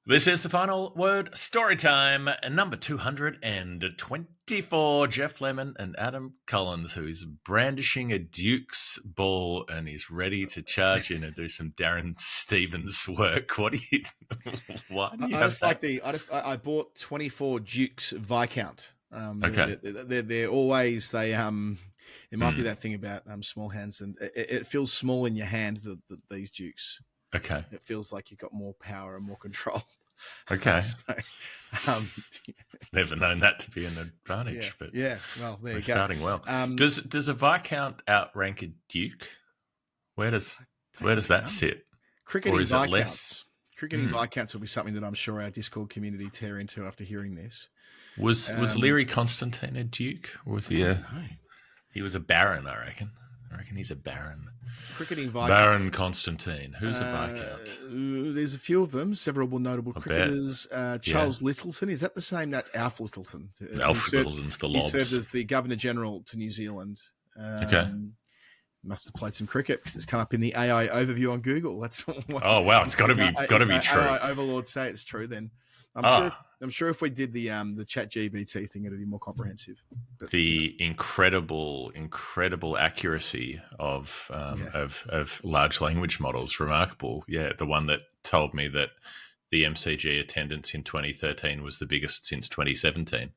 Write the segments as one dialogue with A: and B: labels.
A: This is the final word story time, number 224. Jeff Lemon and Adam Collins, who is brandishing a Duke's ball and is ready to charge in and do some Darren Stevens work. What do you? Why do you
B: I
A: have
B: just
A: that?
B: like I bought 24 Dukes Viscount.
A: Okay.
B: They're always it might be that thing about small hands, and it feels small in your hand. These Dukes.
A: Okay.
B: It feels like you've got more power and more control.
A: Okay.
B: So,
A: Never known that to be an advantage, but
B: yeah. Well, there
A: we're
B: you go.
A: starting well. Does a Viscount outrank a Duke? Where does that sit?
B: Cricketing
A: Or is it less?
B: Viscounts. Cricketing Viscounts will be something that I'm sure our Discord community tear into after hearing this.
A: Was Leary Constantine a Duke, or was he he was a Baron? I reckon he's a Baron.
B: Cricketing Viscount.
A: Baron Constantine. Who's a Viscount?
B: There's a few of them. Several notable cricketers. Charles Littleton. Is that the same? That's Alf Littleton.
A: Alf Littleton's the Lobs.
B: He served as the Governor General to New Zealand.
A: Okay.
B: Must have played some cricket because it's come up in the AI overview on Google. That's
A: oh wow, it's got to be true.
B: AI overlords say it's true. Then I'm sure if we did the Chat GBT thing, it'd be more comprehensive. But,
A: the incredible accuracy of large language models, remarkable. Yeah, the one that told me that the MCG attendance in 2013 was the biggest since 2017.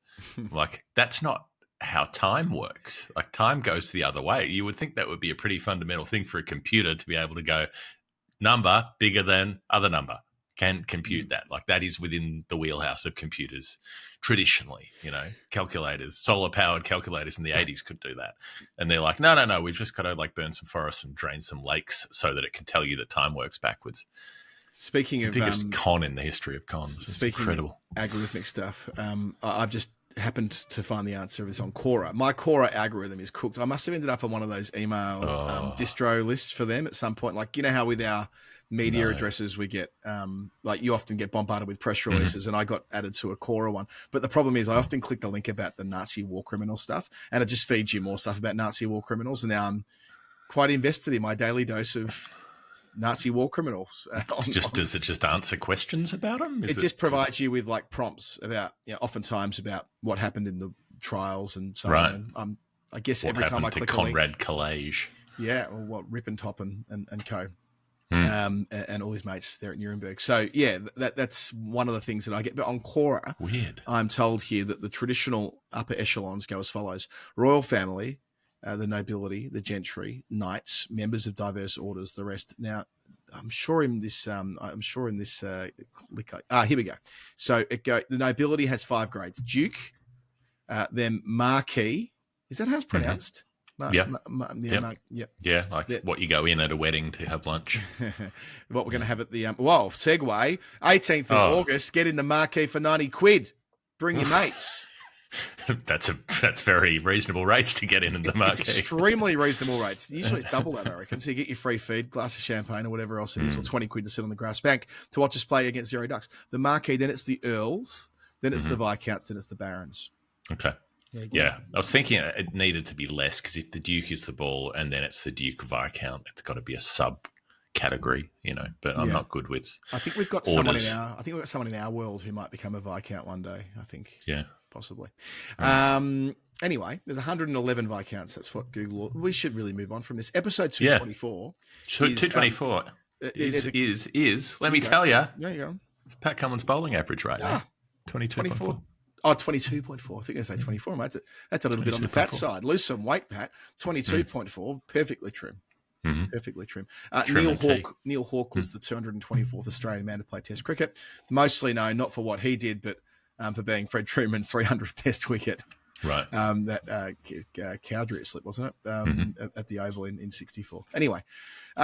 A: Like, that's not how time works. Like, time goes the other way. You would think that would be a pretty fundamental thing for a computer to be able to go, number bigger than other number, can compute that. Like, that is within the wheelhouse of computers traditionally. Calculators, solar powered calculators in the 80s could do that, and they're like, no, we've just got to like burn some forests and drain some lakes so that it can tell you that time works backwards.
B: Speaking
A: it's the biggest con in the history of cons.
B: Speaking incredible of algorithmic stuff, I've just happened to find the answer of this on Quora. My Quora algorithm is cooked. I must have ended up on one of those email distro lists for them at some point. Like, how with our media addresses we get, like, you often get bombarded with press releases, and I got added to a Quora one. But the problem is I often click the link about the Nazi war criminal stuff, and it just feeds you more stuff about Nazi war criminals. And now I'm quite invested in my daily dose of Nazi war criminals.
A: Does it just answer questions about them?
B: It just provides you with like prompts about, oftentimes about what happened in the trials and so on. And, I guess every time I click a link,
A: Conrad Collage,
B: or what Rippertop and co, and all his mates there at Nuremberg. So yeah, that's one of the things that I get. But on Quora,
A: weird.
B: I'm told here that the traditional upper echelons go as follows: royal family, the nobility, the gentry, knights, members of diverse orders, the rest. Now, I'm sure in this here we go. So the nobility has 5 grades: duke, then marquis. Is that how it's pronounced?
A: Yeah, what you go in at a wedding to have lunch.
B: What we're going to have at the segue. 18th of August. Get in the marquee for 90 quid. Bring your mates.
A: That's very reasonable rates to get in the marquee.
B: It's extremely reasonable rates. Usually it's double that, I reckon. So you get your free feed, glass of champagne or whatever else it is, or 20 quid to sit on the grass bank to watch us play against Zero Ducks. The marquee, then it's the earls, then it's the viscounts, then it's the barons.
A: Okay. Yeah, I was thinking it needed to be less, because if the Duke is the ball and then it's the Duke Viscount, it's got to be a sub-category, But I'm not good with.
B: I think we've got someone in our world who might become a Viscount one day. I think. Yeah, possibly. Anyway, there's 111 Viscounts. That's what Google. We should really move on from this. Episode 224.
A: 224 is. Let me tell you.
B: There you go.
A: It's Pat Cummins' bowling average right now. 22.4.
B: Oh, 22.4. I think I say 24, mate. That's a little bit on the fat side. Lose some weight, Pat. 22.4. Perfectly trim. Mm-hmm. Perfectly trim. Neil Hawke was the 224th Australian man to play Test cricket. Mostly known not for what he did, but for being Fred Truman's 300th Test wicket.
A: Right.
B: That Cowdery slip, wasn't it? At the Oval in 64. Anyway,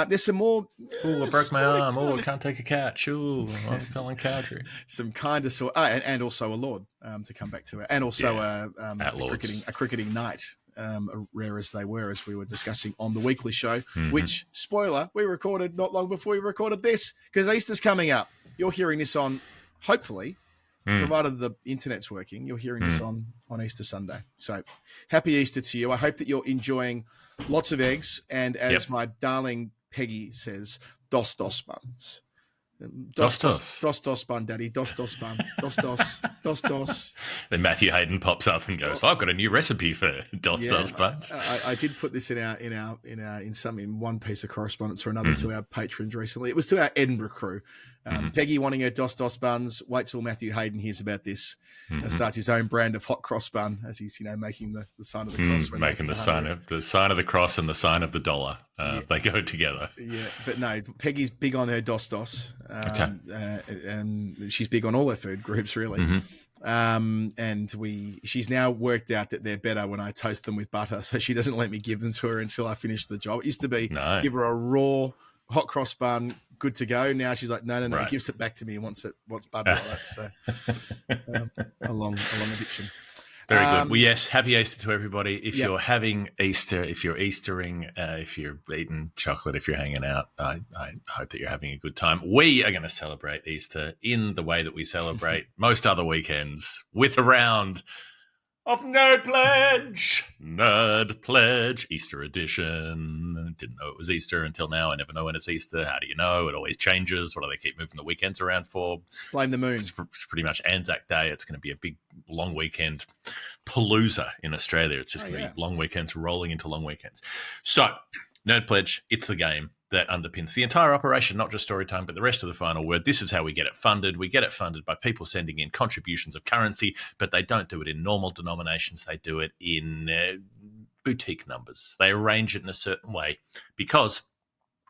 B: there's some more.
A: Oh, I broke my arm. Oh, I can't take a catch. Oh, I'm calling Cowdery.
B: Some kind of sort, and also a lord to come back to it, and also a cricketing night. Rare as they were, as we were discussing on the weekly show, which, spoiler, we recorded not long before we recorded this, because Easter's coming up. You're hearing this on, hopefully, provided the internet's working, you're hearing this on Easter Sunday. So happy Easter to you. I hope that you're enjoying lots of eggs, and as my darling Peggy says, dos months. Dos bun, Daddy. Dos bun. Dos.
A: Then Matthew Hayden pops up and goes, "I've got a new recipe for dos buns."
B: I did put this in one piece of correspondence or another to our patrons recently. It was to our Edinburgh crew. Peggy wanting her dos buns. Wait till Matthew Hayden hears about this and starts his own brand of hot cross bun as he's making the sign of the cross.
A: Making the sign of the cross and the sign of the dollar. They go together. Yeah,
B: but no, Peggy's big on her dos. And she's big on all her food groups, really. And she's now worked out that they're better when I toast them with butter, so she doesn't let me give them to her until I finish the job. It used to be give her a raw hot cross bun, good to go. Now she's like, no, right. Gives it back to me and wants butter like that. So a long addiction.
A: Very good. Well, yes, happy Easter to everybody. If you're having Easter, if you're Eastering, if you're eating chocolate, if you're hanging out, I hope that you're having a good time. We are going to celebrate Easter in the way that we celebrate most other weekends, with a round of Nerd Pledge, Easter edition. Didn't know it was Easter until now. I never know when it's Easter. How do you know? It always changes. What do they keep moving the weekends around for?
B: Blame the moon.
A: It's pretty much Anzac Day. It's going to be a big, long weekend palooza in Australia. It's just going to be long weekends rolling into long weekends. So, Nerd Pledge, it's the game that underpins the entire operation, not just Storytime, but the rest of the final word. This is how we get it funded. We get it funded by people sending in contributions of currency, but they don't do it in normal denominations. They do it in boutique numbers. They arrange it in a certain way because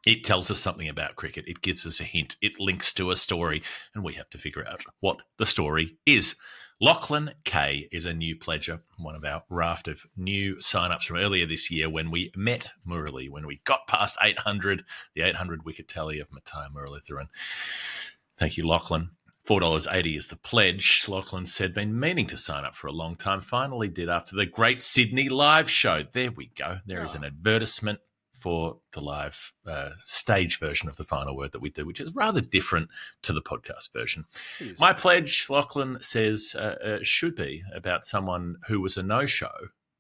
A: it tells us something about cricket. It gives us a hint. It links to a story, and we have to figure out what the story is. Lachlan K is a new pledger, one of our raft of new sign-ups from earlier this year when we met Murali, when we got past 800, the 800 wicket tally of Mattaya Muralitharan. Thank you, Lachlan. $4.80 is the pledge. Lachlan said, been meaning to sign up for a long time, finally did after the Great Sydney Live show. There we go. There is an advertisement for the live stage version of the final word that we do, which is rather different to the podcast version. My pledge, Lachlan says, should be about someone who was a no-show,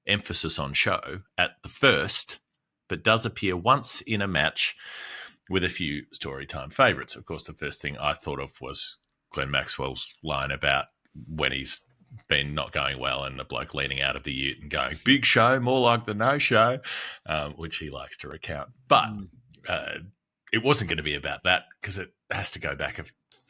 A: emphasis on show, at the first, but does appear once in a match with a few Storytime favourites. Of course, the first thing I thought of was Glenn Maxwell's line about when he's been not going well and the bloke leaning out of the ute and going, big show, more like the no show, which he likes to recount. But it wasn't going to be about that because it has to go back.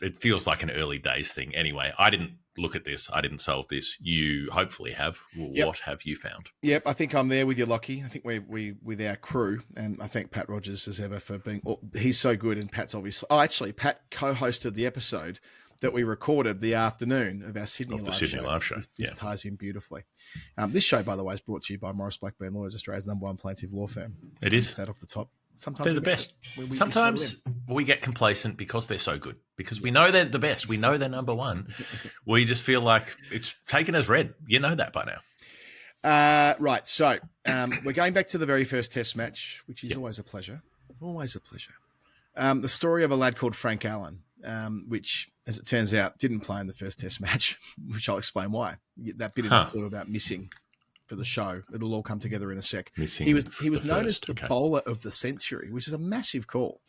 A: It feels like an early days thing. Anyway, I didn't look at this. I didn't solve this. You hopefully have. What have you found?
B: Yep, I think I'm there with you, Lockie. I think we with our crew, and I thank Pat Rogers as ever for being – he's so good, and Pat's obviously – actually, Pat co-hosted the episode that we recorded the afternoon of our Sydney live show. This ties in beautifully. This show, by the way, is brought to you by Maurice Blackburn Lawyers, Australia's #1 plaintiff law firm.
A: It is.
B: That off the top. Sometimes
A: they're the best. Sometimes we get complacent because they're so good, because we know they're the best. We know they're #1. We just feel like it's taken as read. You know that by now.
B: Right. So we're going back to the very first test match, which is always a pleasure. Always a pleasure. The story of a lad called Frank Allen, which, as it turns out, didn't play in the first test match, which I'll explain why. That bit of the clue about missing for the show. It'll all come together in a sec. He was known as the bowler of the century, which is a massive call.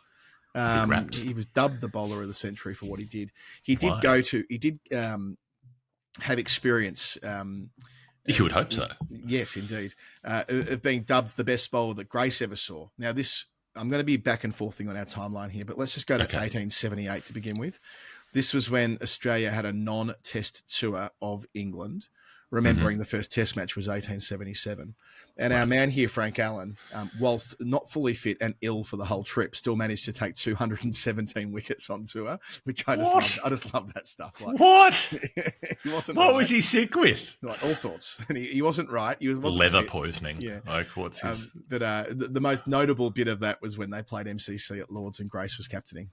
B: He was dubbed the bowler of the century for what he did. He did have experience.
A: You would hope so.
B: Yes, indeed. Of being dubbed the best bowler that Grace ever saw. Now, I'm going to be back and forthing on our timeline here, but let's just go to 1878 to begin with. This was when Australia had a non-test tour of England. Remembering the first test match was 1877. And our man here, Frank Allen, whilst not fully fit and ill for the whole trip, still managed to take 217 wickets on tour, which I just love that stuff. Like,
A: what?
B: He wasn't
A: what was he sick with?
B: Like all sorts. And he wasn't right. He wasn't
A: leather
B: fit.
A: Poisoning.
B: Yeah.
A: Like what's his...
B: But the most notable bit of that was when they played MCC at Lords and Grace was captaining.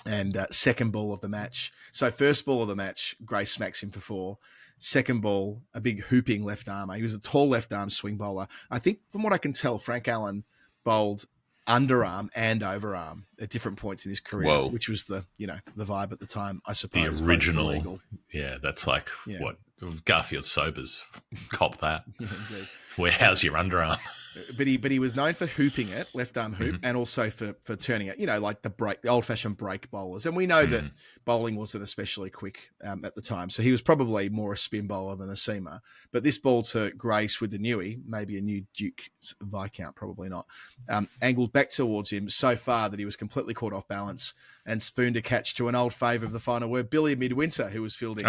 B: And second ball of the match. So first ball of the match, Grace smacks him for 4. Second ball, a big hooping left armer. He was a tall left arm swing bowler. I think from what I can tell, Frank Allen bowled underarm and overarm at different points in his career, which was the vibe at the time, I suppose.
A: The original. Yeah, that's like what Garfield Sobers cop that.
B: Yeah, indeed.
A: How's your underarm?
B: But he was known for hooping it, left arm hoop, and also for turning it, like the old fashioned break bowlers. And we know that bowling wasn't especially quick at the time. So he was probably more a spin bowler than a seamer. But this ball to Grace with the newie, maybe a new Duke Viscount, probably not, angled back towards him so far that he was completely caught off balance and spooned a catch to an old favourite of the final word, Billy Midwinter, who was fielding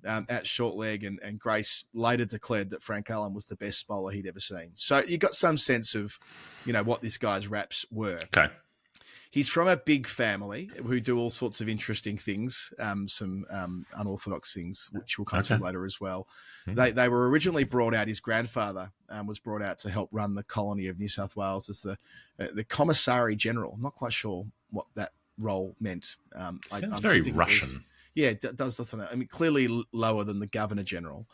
B: at short leg. And Grace later declared that Frank Allen was the best bowler he'd ever seen. So you got some sense of, what this guy's raps were.
A: Okay.
B: He's from a big family who do all sorts of interesting things, some unorthodox things, which we'll come to later as well. They were originally brought out, his grandfather was brought out to help run the colony of New South Wales as the Commissary General. I'm not quite sure what that role meant.
A: Sounds very Russian.
B: It does. I mean, clearly lower than the Governor General.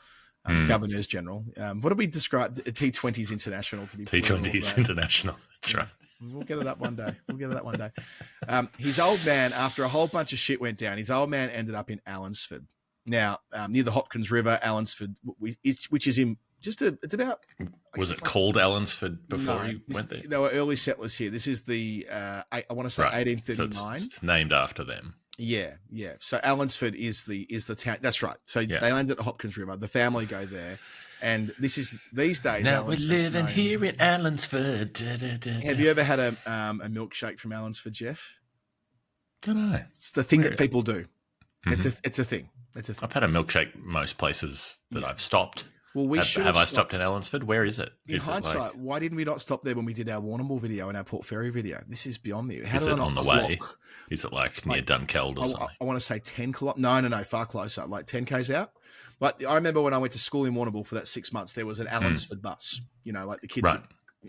B: Governors General. What do we describe? T20s International to be
A: T20s International. That's right.
B: We'll get it up one day. His old man, after a whole bunch of shit went down, his old man ended up in Allansford. Now, near the Hopkins River, Allansford, which is in it's about.
A: Was it called Allansford before he went there?
B: They were early settlers here. This is the, I want to say 1839.
A: So it's named after them.
B: Yeah. So Allansford is the town. That's right. So they landed at the Hopkins River. The family go there, and this is these days.
A: Now we're living here in Allansford.
B: Have you ever had a milkshake from Allansford, Jeff?
A: Don't know.
B: It's the thing that people do. It's a thing.
A: I've had a milkshake most places that I've stopped.
B: Well,
A: have I stopped in Allansford? Where is it?
B: In hindsight, why didn't we not stop there when we did our Warrnambool video and our Port Fairy video? This is beyond me.
A: Is it on the way? Is it like near Dunkeld or something?
B: I want to say 10 kilometres. No, far closer, like 10 k's out. Like I remember when I went to school in Warrnambool for that 6 months, there was an Allansford bus. Like the kids.
A: Right.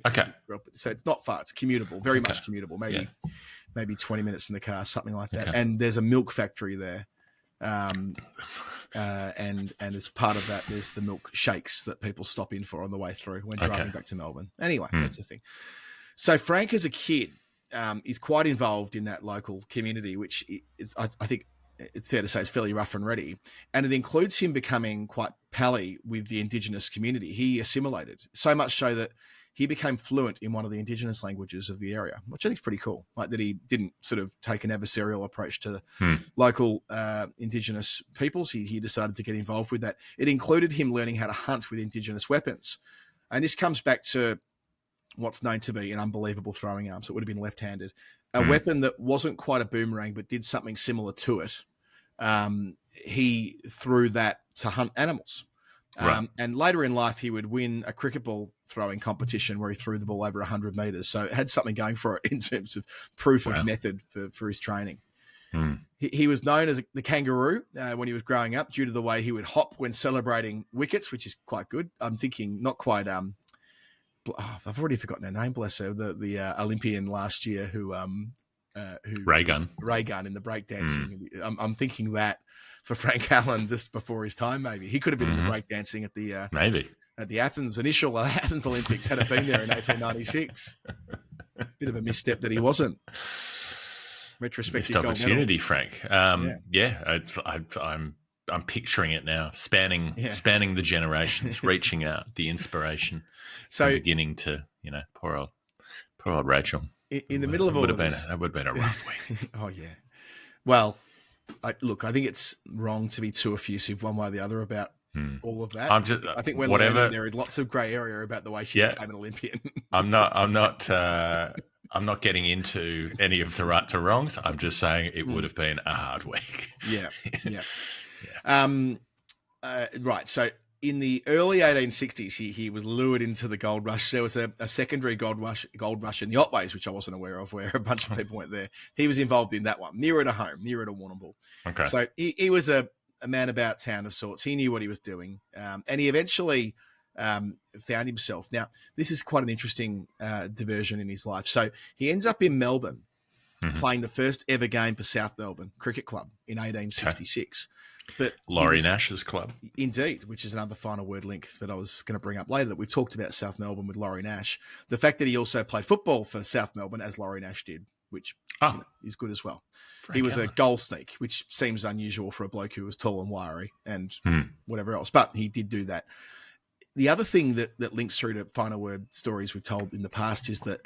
A: Okay.
B: So it's not far. It's commutable, very much commutable. Maybe 20 minutes in the car, something like that. Okay. And there's a milk factory there. And as part of that, there's the milk shakes that people stop in for on the way through when driving back to Melbourne. Anyway, that's the thing. So Frank, as a kid, is quite involved in that local community, which is, I think it's fair to say, it's fairly rough and ready. And it includes him becoming quite pally with the Indigenous community. He assimilated, so much so that he became fluent in one of the Indigenous languages of the area, which I think is pretty cool. Like that he didn't sort of take an adversarial approach to the local Indigenous peoples. He decided to get involved with that. It included him learning how to hunt with Indigenous weapons. And this comes back to what's known to be an unbelievable throwing arm. So it would have been left-handed. A weapon that wasn't quite a boomerang, but did something similar to it. He threw that to hunt animals. And later in life, he would win a cricket ball throwing competition where he threw the ball over 100 metres. So it had something going for it in terms of proof of method for his training. He was known as the kangaroo when he was growing up due to the way he would hop when celebrating wickets, which is quite good. I'm thinking not quite I've already forgotten her name, bless her, the Olympian last year who
A: Ray-Gun
B: in the breakdancing. I'm thinking that for Frank Allen just before his time, maybe he could have been in the breakdancing at the
A: maybe
B: at the Athens Olympics had it been there in 1896. Bit of a misstep that he wasn't. Retrospective
A: missed opportunity, Frank. I'm picturing it now, spanning the generations, reaching out, the inspiration. So beginning to, poor old Rachel.
B: In the middle of all of this,
A: that would have been a rough week.
B: Oh yeah. Well, I think it's wrong to be too effusive one way or the other about all of that. I think we're learning there is lots of grey area about the way she became an Olympian.
A: I'm not getting into any of the right to wrongs. I'm just saying it would have been a hard week.
B: Yeah. Right. So in the early 1860s, he was lured into the gold rush. There was a secondary gold rush in the Otways, which I wasn't aware of, where a bunch of people went there. He was involved in that one, nearer to home, nearer to Warrnambool.
A: Okay.
B: So he was a man about town of sorts. He knew what he was doing, and he eventually found himself. Now, this is quite an interesting diversion in his life. So he ends up in Melbourne, playing the first ever game for South Melbourne Cricket Club in 1866. Okay. But
A: Laurie Nash's club.
B: Indeed, which is another final word link that I was going to bring up later, that we've talked about South Melbourne with Laurie Nash. The fact that he also played football for South Melbourne as Laurie Nash did, which is good as well. He was a goal sneak, which seems unusual for a bloke who was tall and wiry and whatever else, but he did do that. the other thing that links through to Final Word stories we've told in the past is that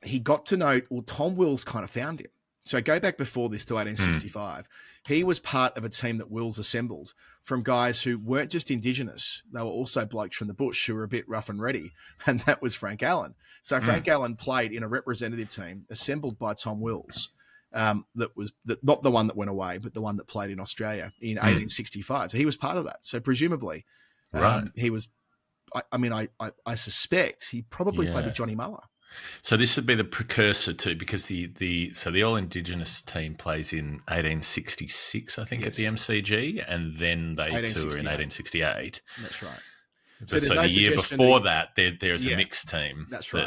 B: he got to know, well, Tom Wills kind of found him. So go back before this to 1865. He was part of a team that Wills assembled from guys who weren't just Indigenous. They were also blokes from the bush who were a bit rough and ready. And that was Frank Allen. So Frank Allen played in a representative team assembled by Tom Wills. That was not the one that went away, but the one that played in Australia in 1865. So he was part of that. So presumably he was, I suspect he probably played with Johnny Muller.
A: So this would be the precursor to, because the All Indigenous team plays in 1866, I think, at the MCG, and then they tour in 1868.
B: That's right.
A: So the year before that, there's a mixed team.
B: That's right.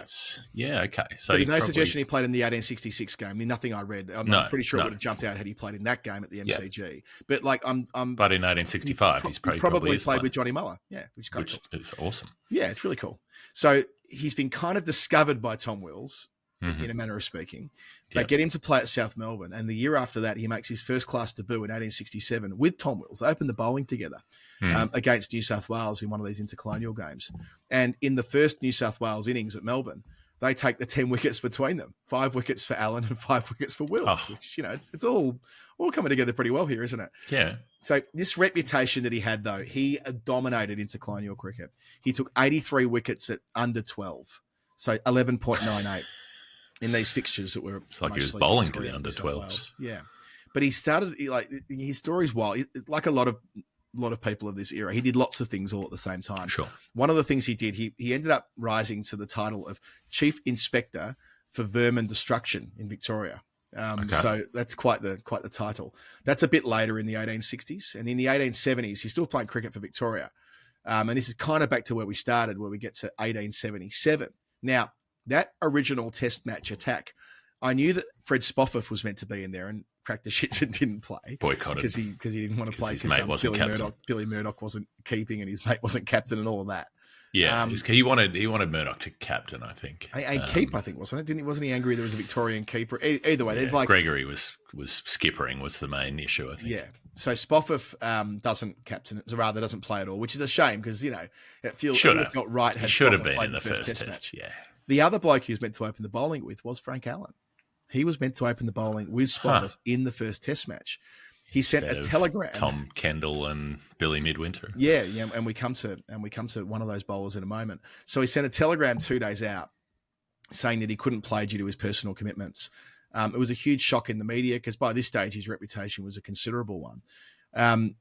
A: Okay. So
B: there's no suggestion he played in the 1866 game. I mean, nothing I read. I'm pretty sure it would have jumped out had he played in that game at the MCG. Yeah. But but in
A: 1865, he's
B: probably played with Johnny Muller. Yeah, which is kind of cool.
A: It's awesome.
B: Yeah, it's really cool. So he's been kind of discovered by Tom Wills, in a manner of speaking. They get him to play at South Melbourne, and the year after that, he makes his first class debut in 1867 with Tom Wills. They opened the bowling together against New South Wales in one of these intercolonial games. And in the first New South Wales innings at Melbourne, they take the 10 wickets between them. 5 wickets for Allen and 5 wickets for Wills, which, it's all coming together pretty well here, isn't it?
A: Yeah.
B: So this reputation that he had, though, he dominated intercolonial cricket. He took 83 wickets at under 12, so 11.98 in these fixtures that were.
A: It's like he was bowling to the under 12s.
B: Yeah, but he started his story's wild. Like a lot of people of this era, he did lots of things all at the same time. Sure. One of the things he did, he ended up rising to the title of Chief Inspector for Vermin Destruction in Victoria. So that's quite the title. That's a bit later in the 1860s, and in the 1870s, he's still playing cricket for Victoria. And this is kind of back to where we started, where we get to 1877. Now, that original Test match attack, I knew that Fred Spofforth was meant to be in there and cracked the shits and didn't play.
A: Boycotted.
B: Because he didn't want to play because Billy Murdoch wasn't keeping and his mate wasn't captain and all of that.
A: Yeah, he wanted Murdoch to captain, I think.
B: And keep, I think, wasn't it? Wasn't he angry there was a Victorian keeper? Either way, there's
A: Gregory was skippering was the main issue, I think.
B: Yeah. So Spofforth doesn't captain, or rather doesn't play at all, which is a shame because, it felt right.
A: He should have been in the first test match. Yeah.
B: The other bloke he was meant to open the bowling with was Frank Allen. He was meant to open the bowling with Spofforth in the first test match. He sent a telegram.
A: Tom Kendall and Billy Midwinter.
B: Yeah, and we come to one of those bowlers in a moment. So he sent a telegram 2 days out saying that he couldn't play due to his personal commitments. It was a huge shock in the media because by this stage his reputation was a considerable one.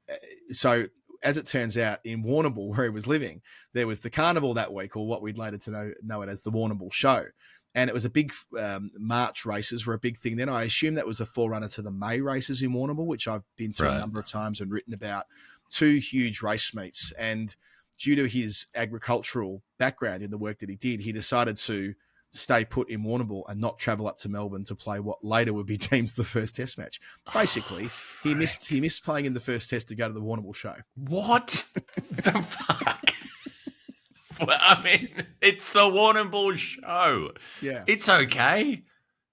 B: So as it turns out, in Warrnambool, where he was living, there was the carnival that week, or what we'd later to know it as the Warrnambool Show. And it was a big March races were a big thing then. I assume that was a forerunner to the May races in Warrnambool, which I've been to a number of times and written about. 2 huge race meets. And due to his agricultural background in the work that he did, he decided to stay put in Warrnambool and not travel up to Melbourne to play what later would be deemed the first test match. Basically, he missed playing in the first test to go to the Warrnambool Show.
A: What the fuck? Well, I mean, it's the Warrnambool Show.
B: Yeah.
A: It's okay.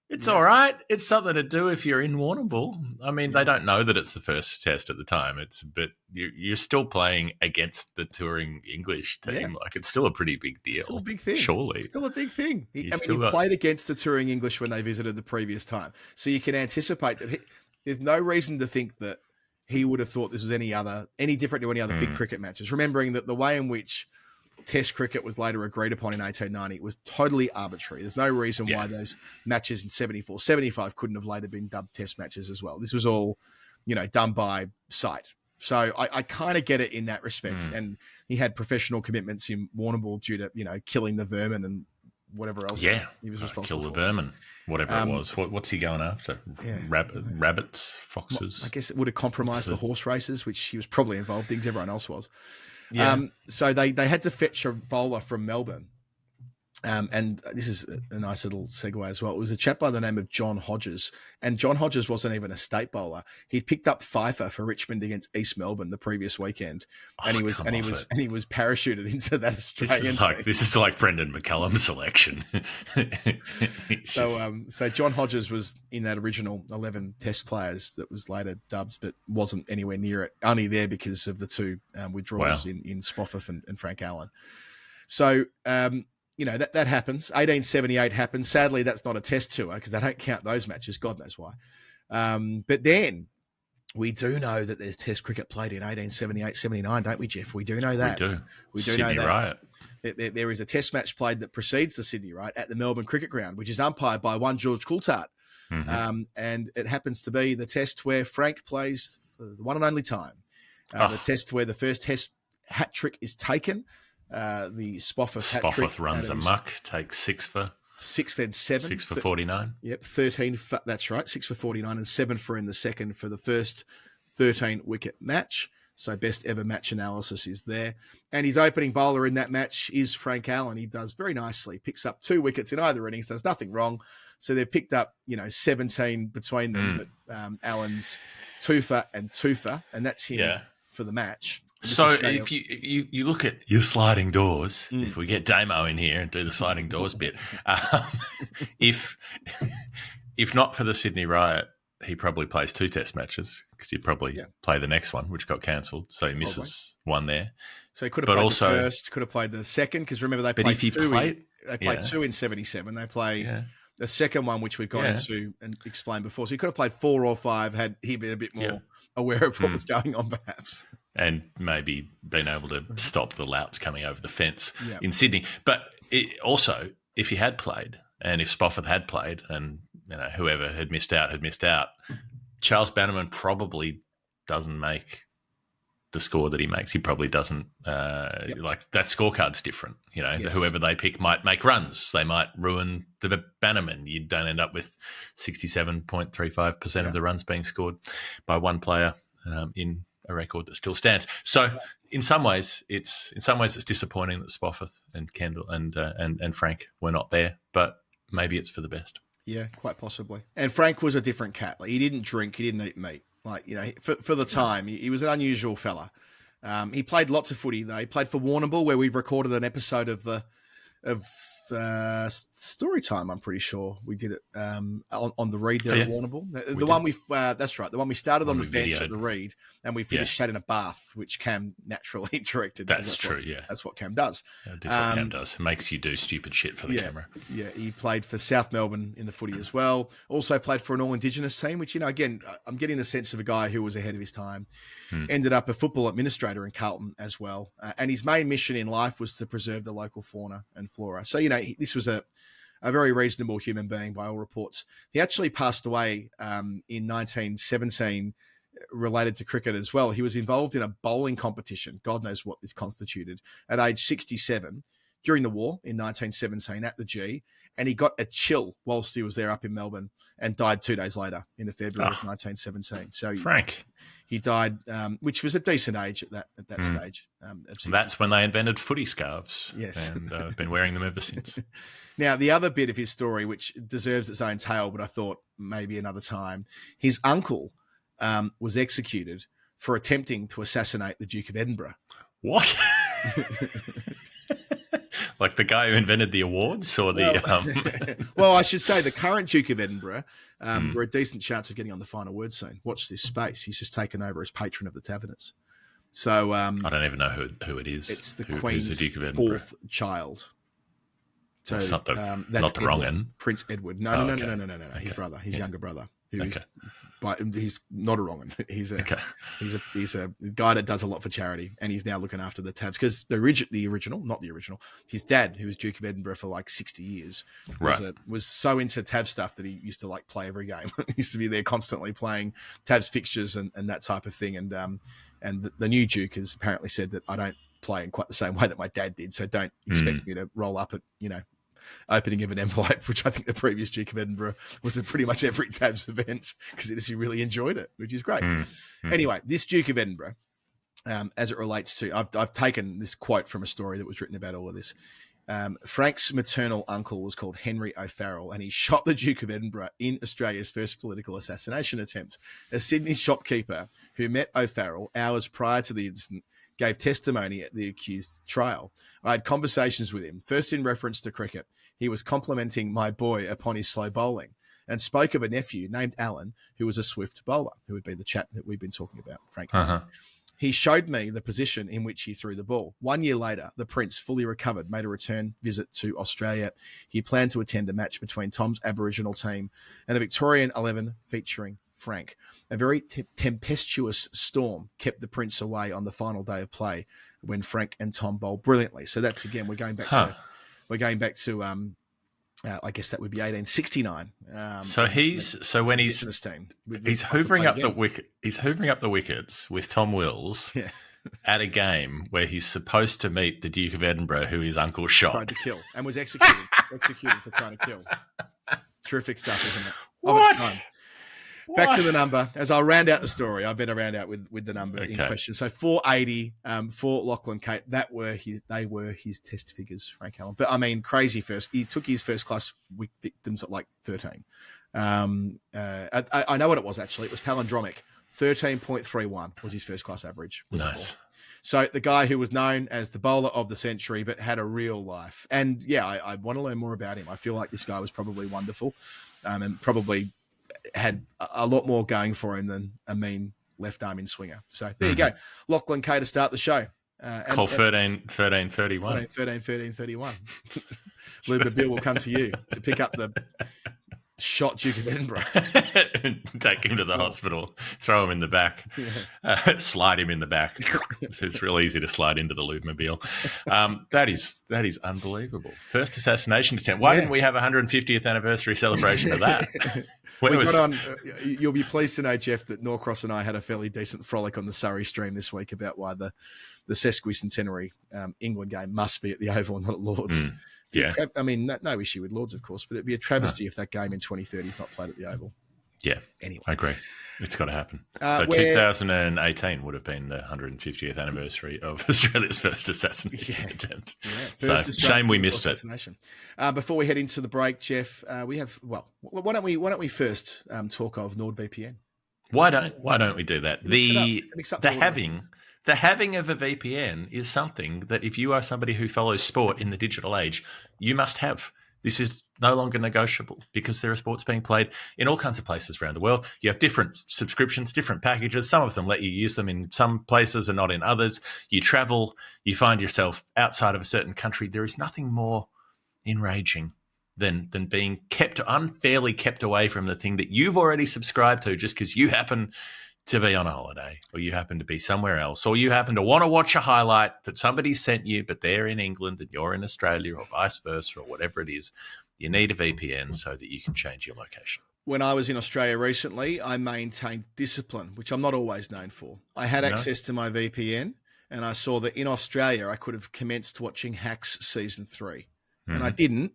A: It's all right. It's something to do if you're in Warrnambool. I mean, they don't know that it's the first test at the time. But you're still playing against the touring English team. Yeah. Like, it's still a pretty big deal.
B: It's still a big thing.
A: Surely.
B: It's still a big thing. He played against the touring English when they visited the previous time. So you can anticipate that there's no reason to think that he would have thought this was any different to any other big cricket matches. Remembering that the way in which Test cricket was later agreed upon in 1890 was totally arbitrary. There's no reason why those matches in 74, 75 couldn't have later been dubbed Test matches as well. This was all, done by sight. So I kind of get it in that respect. And he had professional commitments in Warrnambool due to, killing the vermin and whatever else he was responsible for.
A: Kill the vermin, whatever it was. What's he going after? Yeah. Rabbits, foxes?
B: I guess it would have compromised the horse races, which he was probably involved in because everyone else was.
A: Yeah.
B: So they had to fetch a bowler from Melbourne And this is a nice little segue as well. It was a chap by the name of John Hodges, and John Hodges wasn't even a state bowler. He picked up FIFA for Richmond against East Melbourne the previous weekend, and he was parachuted into that Australian team.
A: This is like Brendan McCullum's selection.
B: So John Hodges was in that original 11 Test players that was later Dubs, but wasn't anywhere near it. Only there because of the two withdrawals in Spofforth and Frank Allen. So. That happens. 1878 happened. Sadly, that's not a test tour because they don't count those matches. God knows why. But then we do know that there's test cricket played in 1878, 79, don't we, Jeff? We do know that.
A: We do Sydney
B: know that.
A: Riot.
B: There is a test match played that precedes the Sydney Riot at the Melbourne Cricket Ground, which is umpired by one George Coulthard. Mm-hmm. And it happens to be the test where Frank plays for the one and only time. The test where the first test hat trick is taken. The Spofforth hat trick.
A: Spofforth runs amok, takes 6 for
B: 7.
A: 6 for 49.
B: Yep, 13. That's right, 6 for 49 and 7 for in the second for the first 13 wicket match. So best ever match analysis is there. And his opening bowler in that match is Frank Allen. He does very nicely, picks up 2 wickets in either innings, does nothing wrong. So they've picked up 17 between them. But Allen's 2 for and 2 for, and that's him for the match.
A: So if you look at your sliding doors, if we get Damo in here and do the sliding doors bit, if not for the Sydney Riot, he probably plays 2 test matches because he'd probably play the next one, which got cancelled. So he misses one there.
B: So he could have played the first, could have played the second because remember they played 2. They played 2 in 77. They play the second one, which we've gone into and explained before. So he could have played 4 or 5 had he been a bit more aware of what was going on, perhaps.
A: And maybe been able to stop the louts coming over the fence in Sydney. But also, if he had played, and if Spofforth had played, and whoever had missed out, Charles Bannerman probably doesn't make the score that he makes. He probably doesn't like that scorecard's different. Whoever they pick might make runs. They might ruin the Bannerman. You don't end up with 67.35% of the runs being scored by one player in a record that still stands. So in some ways it's disappointing that Spofforth and Kendall and Frank were not there, but maybe it's for the best.
B: Yeah, quite possibly. And Frank was a different cat. Like, he didn't drink, he didn't eat meat. Like, for the time, he was an unusual fella. He played lots of footy though. He played for Warrnambool, where we've recorded an episode of Story Time. I'm pretty sure we did it on the Reed there at Warrnambool. The one that's right. The one we started on the bench at the Reed, and we finished that in a bath, which Cam naturally directed.
A: That's true.
B: That's what Cam does.
A: That is what Cam does. It makes you do stupid shit for the camera.
B: Yeah, he played for South Melbourne in the footy as well. Also played for an all-Indigenous team, which again, I'm getting the sense of a guy who was ahead of his time. Ended up a football administrator in Carlton as well, and his main mission in life was to preserve the local fauna and flora. So this was a very reasonable human being by all reports. He actually passed away in 1917 related to cricket as well. He was involved in a bowling competition. God knows what this constituted at age 67 during the war in 1917 at the G. And he got a chill whilst he was there up in Melbourne and died 2 days later in the February of 1917. So
A: Frank.
B: He died, which was a decent age at that stage.
A: That's when they invented footy scarves. Yes. And I've been wearing them ever since.
B: Now, the other bit of his story, which deserves its own tale, but I thought maybe another time, his uncle was executed for attempting to assassinate the Duke of Edinburgh.
A: What? Like the guy who invented the awards, or the?
B: Well, I should say the current Duke of Edinburgh were a decent chance of getting on the final word soon. Watch this space. He's just taken over as patron of the Taverners. So
A: I don't even know who it is.
B: It's the Queen's
A: the Duke of Edinburgh?
B: 4th child. So
A: that's not the
B: Edward,
A: wrong end.
B: Prince Edward. No. His brother, his younger brother, he's not a wrong one. He's a guy that does a lot for charity, and he's now looking after the Tabs because his dad, who was Duke of Edinburgh for like 60 years, was so into Tab stuff that he used to like play every game. He used to be there constantly playing Tabs fixtures and that type of thing. And the new Duke has apparently said that I don't play in quite the same way that my dad did, so don't expect me to roll up at opening of an envelope, which I think the previous Duke of Edinburgh was at pretty much every Tabs event because he really enjoyed it, which is great. Anyway, this Duke of Edinburgh, as it relates to, I've taken this quote from a story that was written about all of this. Frank's maternal uncle was called Henry O'Farrell, and he shot the Duke of Edinburgh in Australia's first political assassination attempt. A Sydney shopkeeper who met O'Farrell hours prior to the incident gave testimony at the accused's trial. I had conversations with him, first in reference to cricket. He was complimenting my boy upon his slow bowling and spoke of a nephew named Alan, who was a swift bowler, who would be the chap that we've been talking about, Frank. He showed me the position in which he threw the ball. 1 year later, the Prince, fully recovered, made a return visit to Australia. He planned to attend a match between Tom's Aboriginal team and a Victorian 11 featuring Frank. A very tempestuous storm kept the Prince away on the final day of play when Frank and Tom bowled brilliantly. So that's, again, we're going back to I guess that would be 1869.
A: When he's hoovering up the wicket. He's hoovering up the wickets with Tom Wills at a game where he's supposed to meet the Duke of Edinburgh, who his uncle shot,
B: tried to kill, and was executed for trying to kill. Terrific stuff, isn't it?
A: What?
B: Back to the number. As I'll round out the story, I better round out with the number in question. So 480 for Lachlan K. They were his test figures, Frank Allen. But I mean, crazy first. He took his first class victims at like 13. I know what it was actually. It was palindromic. 13.31 was his first class average.
A: Nice.
B: So the guy who was known as the bowler of the century, but had a real life. And yeah, I want to learn more about him. I feel like this guy was probably wonderful, and probably had a lot more going for him than a mean left arm in swinger. So there you go. Lachlan K to start the show.
A: Call 1331.
B: 1331. Luba Bill will come to you to pick up the shot Duke of Edinburgh.
A: Take him to the hospital, throw him in the back, slide him in the back. It's real easy to slide into the Lubmobile. That is unbelievable. First assassination attempt. Why didn't we have a 150th anniversary celebration of that?
B: You'll be pleased to know, Jeff, that Norcross and I had a fairly decent frolic on the Surrey stream this week about why the sesquicentenary England game must be at the Oval and not at Lord's.
A: Yeah.
B: I mean, no issue with Lords, of course, but it'd be a travesty if that game in 2030 is not played at the Oval.
A: Yeah.
B: Anyway.
A: I agree. It's got to happen. So 2018 would have been the 150th anniversary of Australia's first assassination attempt. Yeah, so shame we missed it.
B: Before we head into the break, Jeff, we have, why don't we first talk of NordVPN?
A: Why don't we do that? The having of a VPN is something that if you are somebody who follows sport in the digital age, you must have. This is no longer negotiable because there are sports being played in all kinds of places around the world. You have different subscriptions, different packages. Some of them let you use them in some places and not in others. You travel, you find yourself outside of a certain country. There is nothing more enraging than being unfairly kept away from the thing that you've already subscribed to just because you happen to be on a holiday, or you happen to be somewhere else, or you happen to want to watch a highlight that somebody sent you, but they're in England and you're in Australia, or vice versa, or whatever it is. You need a VPN so that you can change your location.
B: When I was in Australia recently, I maintained discipline, which I'm not always known for. I had access to my VPN, and I saw that in Australia I could have commenced watching Hacks season 3. And I didn't,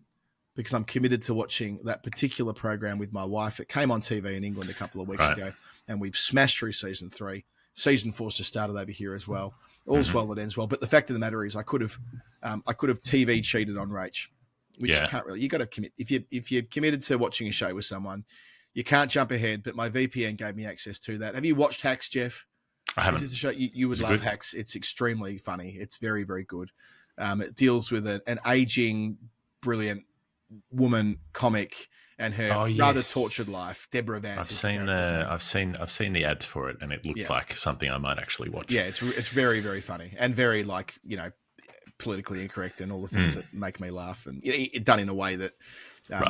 B: because I'm committed to watching that particular program with my wife. It came on TV in England a couple of weeks ago, and we've smashed through season 3. Season 4's just started over here as well. All's well that ends well. But the fact of the matter is, I could have TV cheated on Rach, which you can't really. You got to commit if you're committed to watching a show with someone, you can't jump ahead. But my VPN gave me access to that. Have you watched Hacks, Jeff?
A: I haven't.
B: This is a show you would love. Hacks. It's extremely funny. It's very, very good. It deals with an aging, brilliant woman comic and her rather tortured life. Deborah Vance.
A: I've seen the ads for it, and it looked like something I might actually watch.
B: Yeah, it's very, very funny and very politically incorrect and all the things that make me laugh, and done in a way that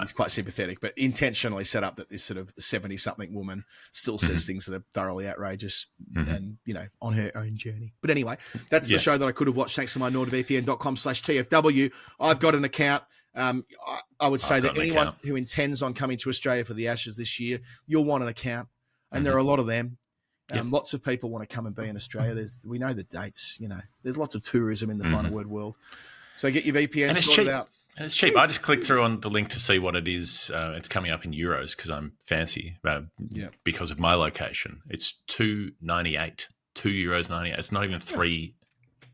B: is quite sympathetic, but intentionally set up that this sort of 70-something woman still says things that are thoroughly outrageous and, on her own journey. But anyway, that's the show that I could have watched thanks to my nordvpn.com/TFW. I've got an account. I would say that anyone who intends on coming to Australia for the Ashes this year, you'll want an account, and there are a lot of them. Lots of people want to come and be in Australia. We know the dates. There's lots of tourism in the final word world. So get your VPN sorted out.
A: And it's cheap. I just clicked through on the link to see what it is. It's coming up in euros because I'm fancy because of my location. It's €2.98. €2.98. It's not even 3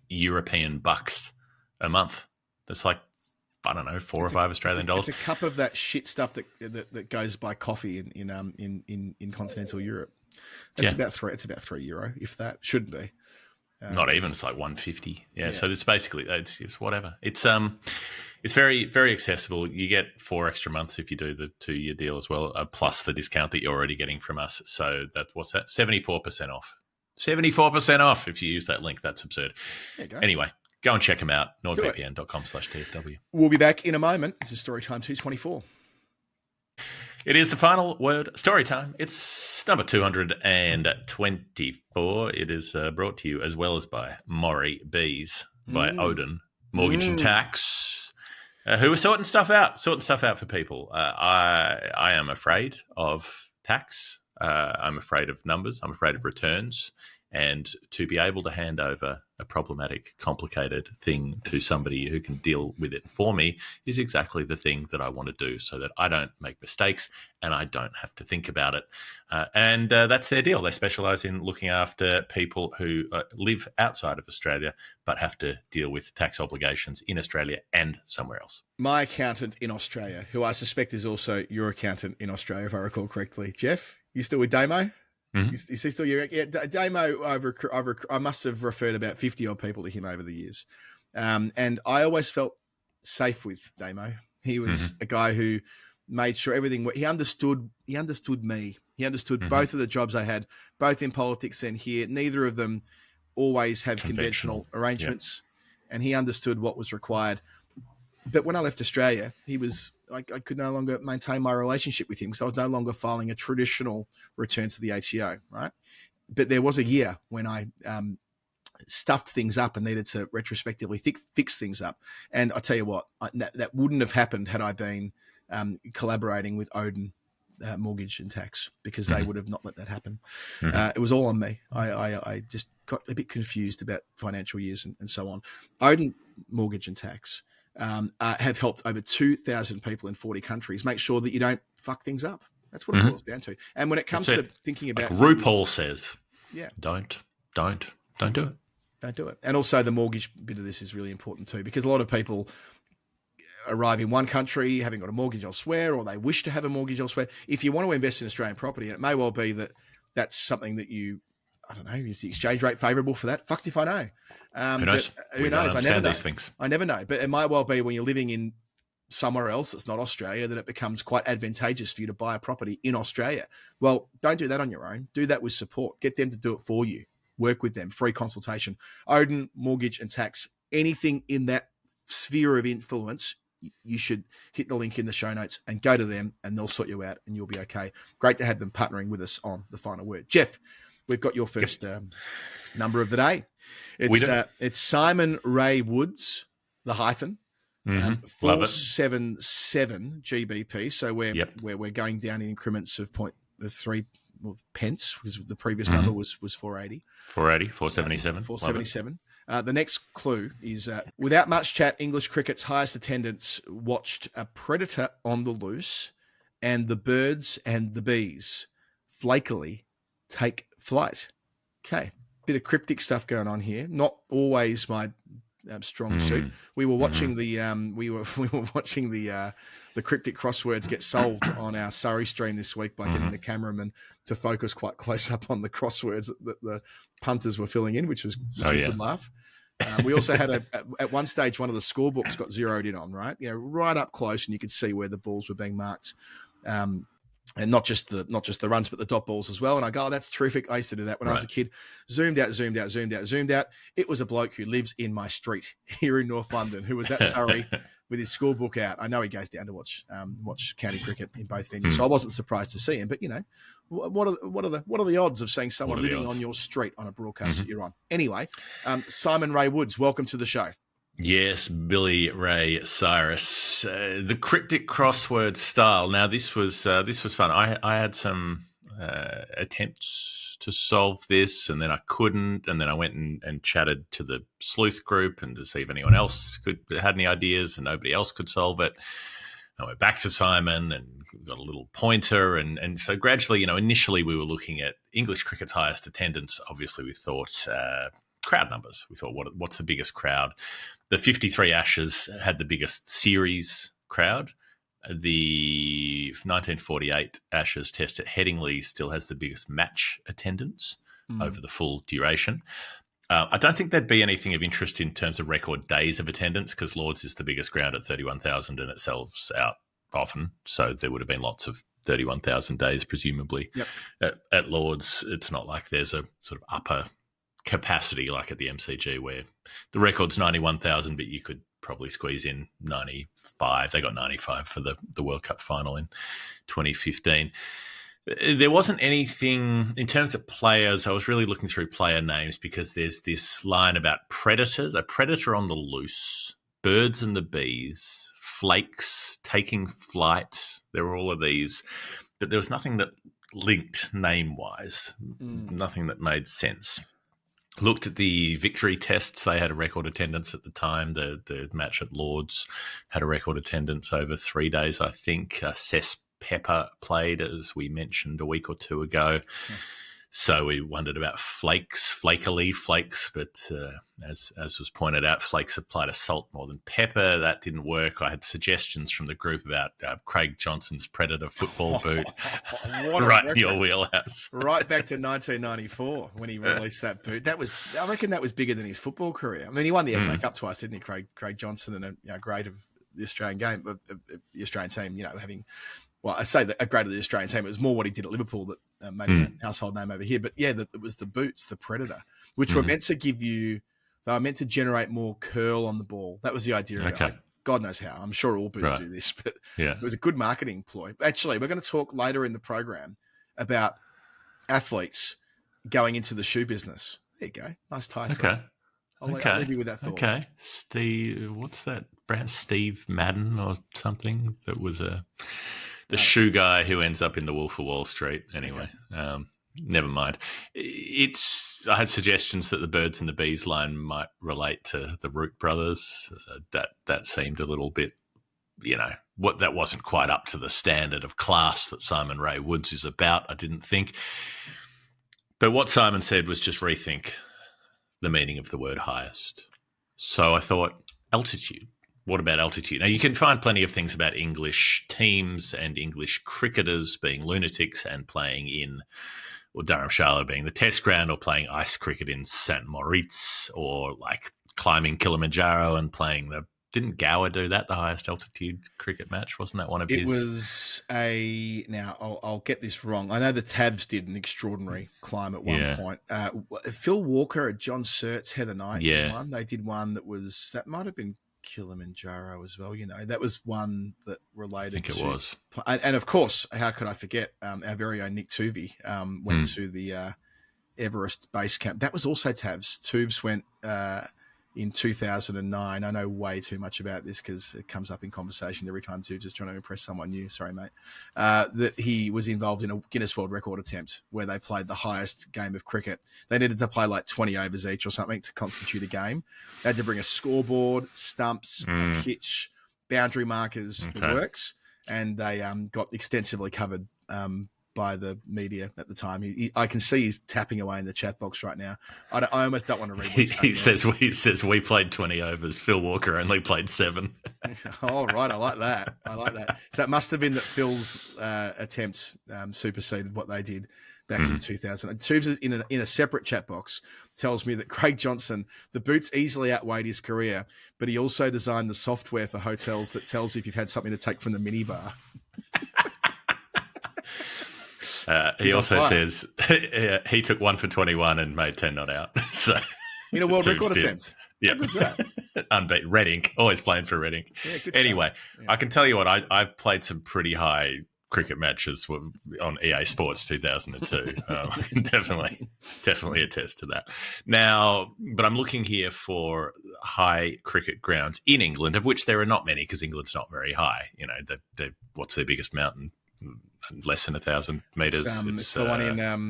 A: European bucks a month. That's like I don't know, $4 or $5 Australian.
B: It's a cup of that shit stuff that goes by coffee in continental Europe. That's about €3, if that. Shouldn't be.
A: Not even. It's like $1.50. Yeah. So it's basically it's whatever. It's very, very accessible. You get 4 extra months if you do the 2-year deal as well, plus the discount that you're already getting from us. So what's that? 74% off. 74% off if you use that link. That's absurd.
B: There you go.
A: Anyway, go and check them out. nordvpn.com/TFW.
B: We'll be back in a moment. This is Storytime 224.
A: It is the final word story time. It's number 224. It is brought to you as well as by Maurice Bees, by Odin Mortgage and Tax, who are sorting stuff out for people. I am afraid of tax. I'm afraid of numbers. I'm afraid of returns. And to be able to hand over a problematic, complicated thing to somebody who can deal with it for me is exactly the thing that I want to do so that I don't make mistakes and I don't have to think about it. And that's their deal. They specialise in looking after people who live outside of Australia but have to deal with tax obligations in Australia and somewhere else.
B: My accountant in Australia, who I suspect is also your accountant in Australia, if I recall correctly. Jeff, you still with Damo?
A: Mm-hmm.
B: Is he still your? Yeah, Damo. I must have referred about 50 odd people to him over the years, and I always felt safe with Damo. He was a guy who made sure everything. He understood. He understood me. He understood both of the jobs I had, both in politics and here. Neither of them always have conventional arrangements, and he understood what was required. But when I left Australia, I could no longer maintain my relationship with him because I was no longer filing a traditional return to the ATO, right? But there was a year when I stuffed things up and needed to retrospectively fix things up. And I tell you what, that wouldn't have happened had I been collaborating with Odin Mortgage and Tax, because they would have not let that happen. It was all on me. I just got a bit confused about financial years and so on. Odin Mortgage and Tax have helped over 2,000 people in 40 countries make sure that you don't fuck things up. That's what it boils down to. And when it comes to thinking about,
A: like RuPaul says, don't do it.
B: Don't do it. And also the mortgage bit of this is really important too, because a lot of people arrive in one country, having got a mortgage elsewhere, or they wish to have a mortgage elsewhere. If you want to invest in Australian property, and it may well be that that's something that I don't know, is the exchange rate favourable for that? Fucked if I know.
A: Who knows?
B: Who knows? I never know.
A: These things.
B: I never know. But it might well be when you're living in somewhere else that's not Australia that it becomes quite advantageous for you to buy a property in Australia. Well, don't do that on your own. Do that with support. Get them to do it for you. Work with them. Free consultation. Odin Mortgage and Tax. Anything in that sphere of influence, you should hit the link in the show notes and go to them, and they'll sort you out and you'll be okay. Great to have them partnering with us on The Final Word. Jeff, we've got your first number of the day. It's Simon Rae-Woods, the hyphen, 477 GBP. So we're going down in increments of 3 pence, because the previous number was 480.
A: 477.
B: 477. The next clue is, without much chat, English cricket's highest attendance watched a predator on the loose and the birds and the bees flakily take flight. Okay. Bit of cryptic stuff going on here. Not always my strong suit. We were watching the cryptic crosswords get solved on our Surrey stream this week by getting the cameraman to focus quite close up on the crosswords that the punters were filling in, which was a good laugh. We also had at one stage, one of the scorebooks got zeroed in on, right? Right up close, and you could see where the balls were being marked. And not just the runs, but the dot balls as well. And I go, oh, that's terrific. I used to do that when I was a kid. Zoomed out. It was a bloke who lives in my street here in North London who was at Surrey with his scorebook out. I know he goes down to watch county cricket in both venues, so I wasn't surprised to see him. But what are the odds of seeing someone living on your street on a broadcast that you're on? Anyway, Simon Rae-Woods, welcome to the show.
A: Yes, Billy Ray Cyrus, the cryptic crossword style. Now this was fun. I had some attempts to solve this, and then I couldn't, and then I went and chatted to the sleuth group and to see if anyone else had any ideas, and nobody else could solve it. I went back to Simon and got a little pointer, and so gradually, initially we were looking at English cricket's highest attendance. Obviously, we thought crowd numbers. We thought, what's the biggest crowd? The 53 Ashes had the biggest series crowd. The 1948 Ashes test at Headingley still has the biggest match attendance over the full duration. I don't think there'd be anything of interest in terms of record days of attendance because Lords is the biggest ground at 31,000 and it sells out often. So there would have been lots of 31,000 days, presumably.
B: Yep.
A: At Lords, it's not like there's a sort of upper capacity like at the MCG where the record's 91,000, but you could probably squeeze in 95. They got 95 for the World Cup final in 2015. There wasn't anything in terms of players. I was really looking through player names because there's this line about predators, a predator on the loose, birds and the bees, flakes, taking flight. There were all of these, but there was nothing that linked name-wise, nothing that made sense. Looked at the victory tests. They had a record attendance at the time. The match at Lords had a record attendance over 3 days, I think. Cess Pepper played, as we mentioned a week or two ago. Yeah. So we wondered about flakes, but as was pointed out, flakes applied to salt more than pepper. That didn't work. I had suggestions from the group about Craig Johnson's Predator football boot right in your wheelhouse.
B: Right back to 1994 when he released that boot. I reckon that was bigger than his football career. I mean, he won the FA Cup twice, didn't he, Craig Johnson, and a great of the Australian game, of the Australian team, having... Well, I say that a great of the Australian team. It was more what he did at Liverpool that made him a household name over here. But yeah, it was the boots, the Predator, which were meant to they were meant to generate more curl on the ball. That was the idea.
A: Okay.
B: Like, God knows how. I'm sure all boots do this, but it was a good marketing ploy. Actually, we're going to talk later in the program about athletes going into the shoe business. There you go. Nice tie.
A: Okay.
B: I'll leave you with that thought.
A: Okay. Steve, what's that brand? Steve Madden or something that was the shoe guy who ends up in The Wolf of Wall Street. Anyway, never mind. I had suggestions that the birds and the bees line might relate to the Root brothers. That seemed a little bit, that wasn't quite up to the standard of class that Simon Rae-Woods is about, I didn't think. But what Simon said was just rethink the meaning of the word highest. So I thought, altitude. What about altitude? Now, you can find plenty of things about English teams and English cricketers being lunatics and playing in, or Dharamshala being the test ground, or playing ice cricket in St. Moritz, or like climbing Kilimanjaro and playing didn't Gower do that, the highest altitude cricket match? Wasn't that one of his?
B: It was now I'll get this wrong. I know the Tabs did an extraordinary climb at one point. Phil Walker at John Surt's Heather Knight did one. They did one that might have been Kilimanjaro as well. That was one that related
A: I think it was.
B: And of course, how could I forget our very own Nick Tuvey went to the Everest base camp. That was also Tabs. Tuvs went in 2009. I know way too much about this because it comes up in conversation every time Tuvs is trying to impress someone new. Sorry, mate. That he was involved in a Guinness World Record attempt where they played the highest game of cricket. They needed to play like 20 overs each or something to constitute a game. They had to bring a scoreboard, stumps, a pitch, boundary markers, the works, and they got extensively covered by the media at the time. I can see he's tapping away in the chat box right now. I almost don't want to read what
A: he says we played 20 overs. Phil Walker only played 7.
B: Oh, right. I like that. So it must have been that Phil's attempts superseded what they did back in 2000. And Tuvs in a separate chat box tells me that Craig Johnson, the boots easily outweighed his career, but he also designed the software for hotels that tells you if you've had something to take from the minibar.
A: He also says he took 1 for 21 and made 10 not out. So
B: in a world record attempt.
A: Yeah.
B: What's that?
A: Unbeaten. Red Ink. Always playing for Red Ink. Yeah, good anyway, stuff. I can tell you what, I played some pretty high cricket matches on EA Sports 2002. I can definitely attest to that. Now, but I'm looking here for high cricket grounds in England, of which there are not many because England's not very high. What's their biggest mountain? Less than 1,000 meters.
B: It's the one in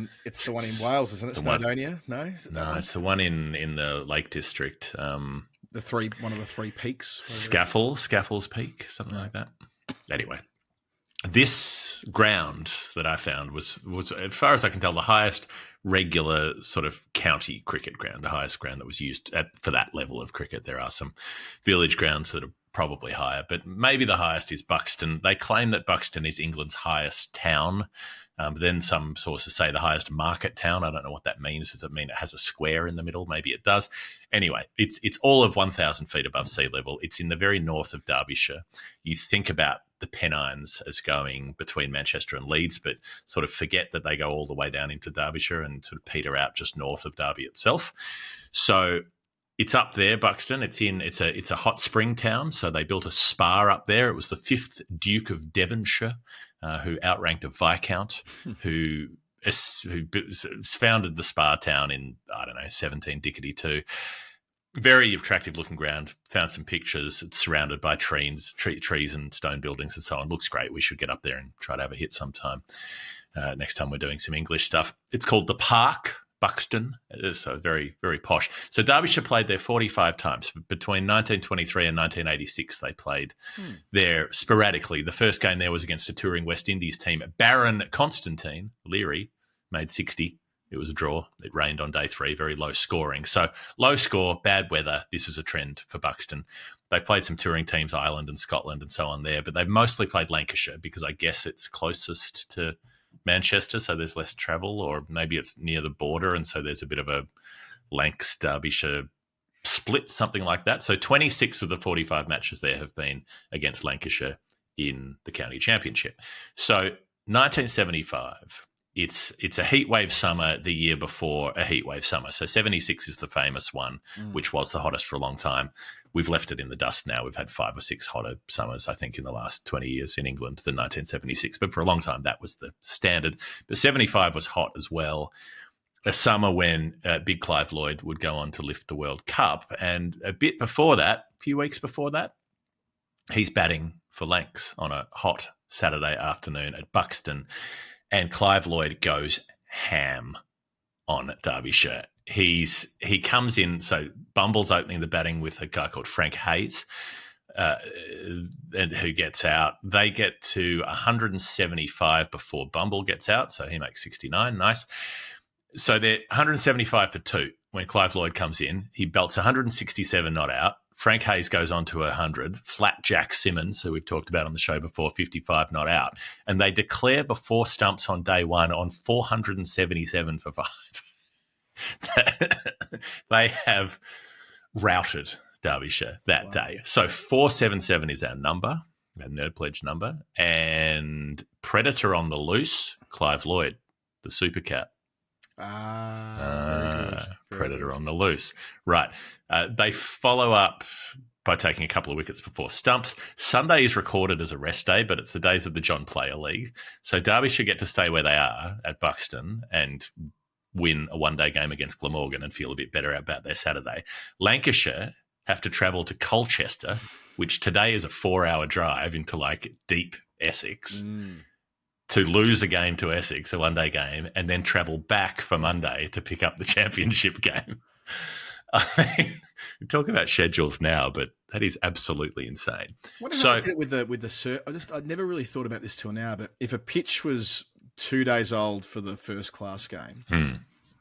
B: Wales, isn't it? Snowdonia? No,
A: it's the one in the Lake District.
B: One of the 3 peaks.
A: Scaffold's Peak, something like that. Anyway, this ground that I found was, as far as I can tell, the highest regular sort of county cricket ground, the highest ground that was used for that level of cricket. There are some village grounds that are probably higher, but maybe the highest is Buxton. They claim that Buxton is England's highest town. But then some sources say the highest market town. I don't know what that means. Does it mean it has a square in the middle? Maybe it does. Anyway, it's all of 1,000 feet above sea level. It's in the very north of Derbyshire. You think about the Pennines as going between Manchester and Leeds, but sort of forget that they go all the way down into Derbyshire and sort of peter out just north of Derby itself. So it's up there, Buxton. It's a hot spring town. So they built a spa up there. It was the 5th Duke of Devonshire who outranked a Viscount who founded the spa town in, 1792. Very attractive looking ground. Found some pictures. It's surrounded by trees and stone buildings and so on. Looks great. We should get up there and try to have a hit sometime. Next time we're doing some English stuff. It's called the Park, Buxton. It is so very, very posh. So Derbyshire played there 45 times. Between 1923 and 1986, they played there sporadically. The first game there was against a touring West Indies team. Baron Constantine Leary made 60. It was a draw. It rained on day 3, very low scoring. So low score, bad weather. This is a trend for Buxton. They played some touring teams, Ireland and Scotland and so on there, but they've mostly played Lancashire because I guess it's closest to Manchester, so there's less travel, or maybe it's near the border, and so there's a bit of a Lancs Derbyshire split, something like that. So 26 of the 45 matches there have been against Lancashire in the county championship. So 1975, it's a heatwave summer the year before a heatwave summer. So 76 is the famous one, which was the hottest for a long time. We've left it in the dust now. We've had 5 or 6 hotter summers, I think, in the last 20 years in England than 1976. But for a long time, that was the standard. But 75 was hot as well. A summer when Big Clive Lloyd would go on to lift the World Cup. And a bit before that, a few weeks before that, he's batting for Lancs on a hot Saturday afternoon at Buxton. And Clive Lloyd goes ham on Derbyshire. He comes in, so Bumble's opening the batting with a guy called Frank Hayes, and who gets out. They get to 175 before Bumble gets out, so he makes 69. Nice. So they're 175 for 2 when Clive Lloyd comes in. He belts 167 not out. Frank Hayes goes on to 100. Flat Jack Simmons, who we've talked about on the show before, 55 not out. And they declare before stumps on day 1 on 477 for 5. They have routed Derbyshire that day. So 477 is our number, our Nerd Pledge number. And Predator on the loose, Clive Lloyd, the Super Cat.
B: Very good.
A: Predator good. On the loose. Right. They follow up by taking a couple of wickets before stumps. Sunday is recorded as a rest day, but it's the days of the John Player League. So Derbyshire get to stay where they are at Buxton and win a one-day game against Glamorgan and feel a bit better about their Saturday. Lancashire have to travel to Colchester, which today is a 4-hour drive into like deep Essex, to lose a game to Essex, a one-day game, and then travel back for Monday to pick up the championship game. I mean, we talk about schedules now, but that is absolutely insane.
B: What if I did it with the surf? I'd never really thought about this till now, but if a pitch was 2 days old for the first class game,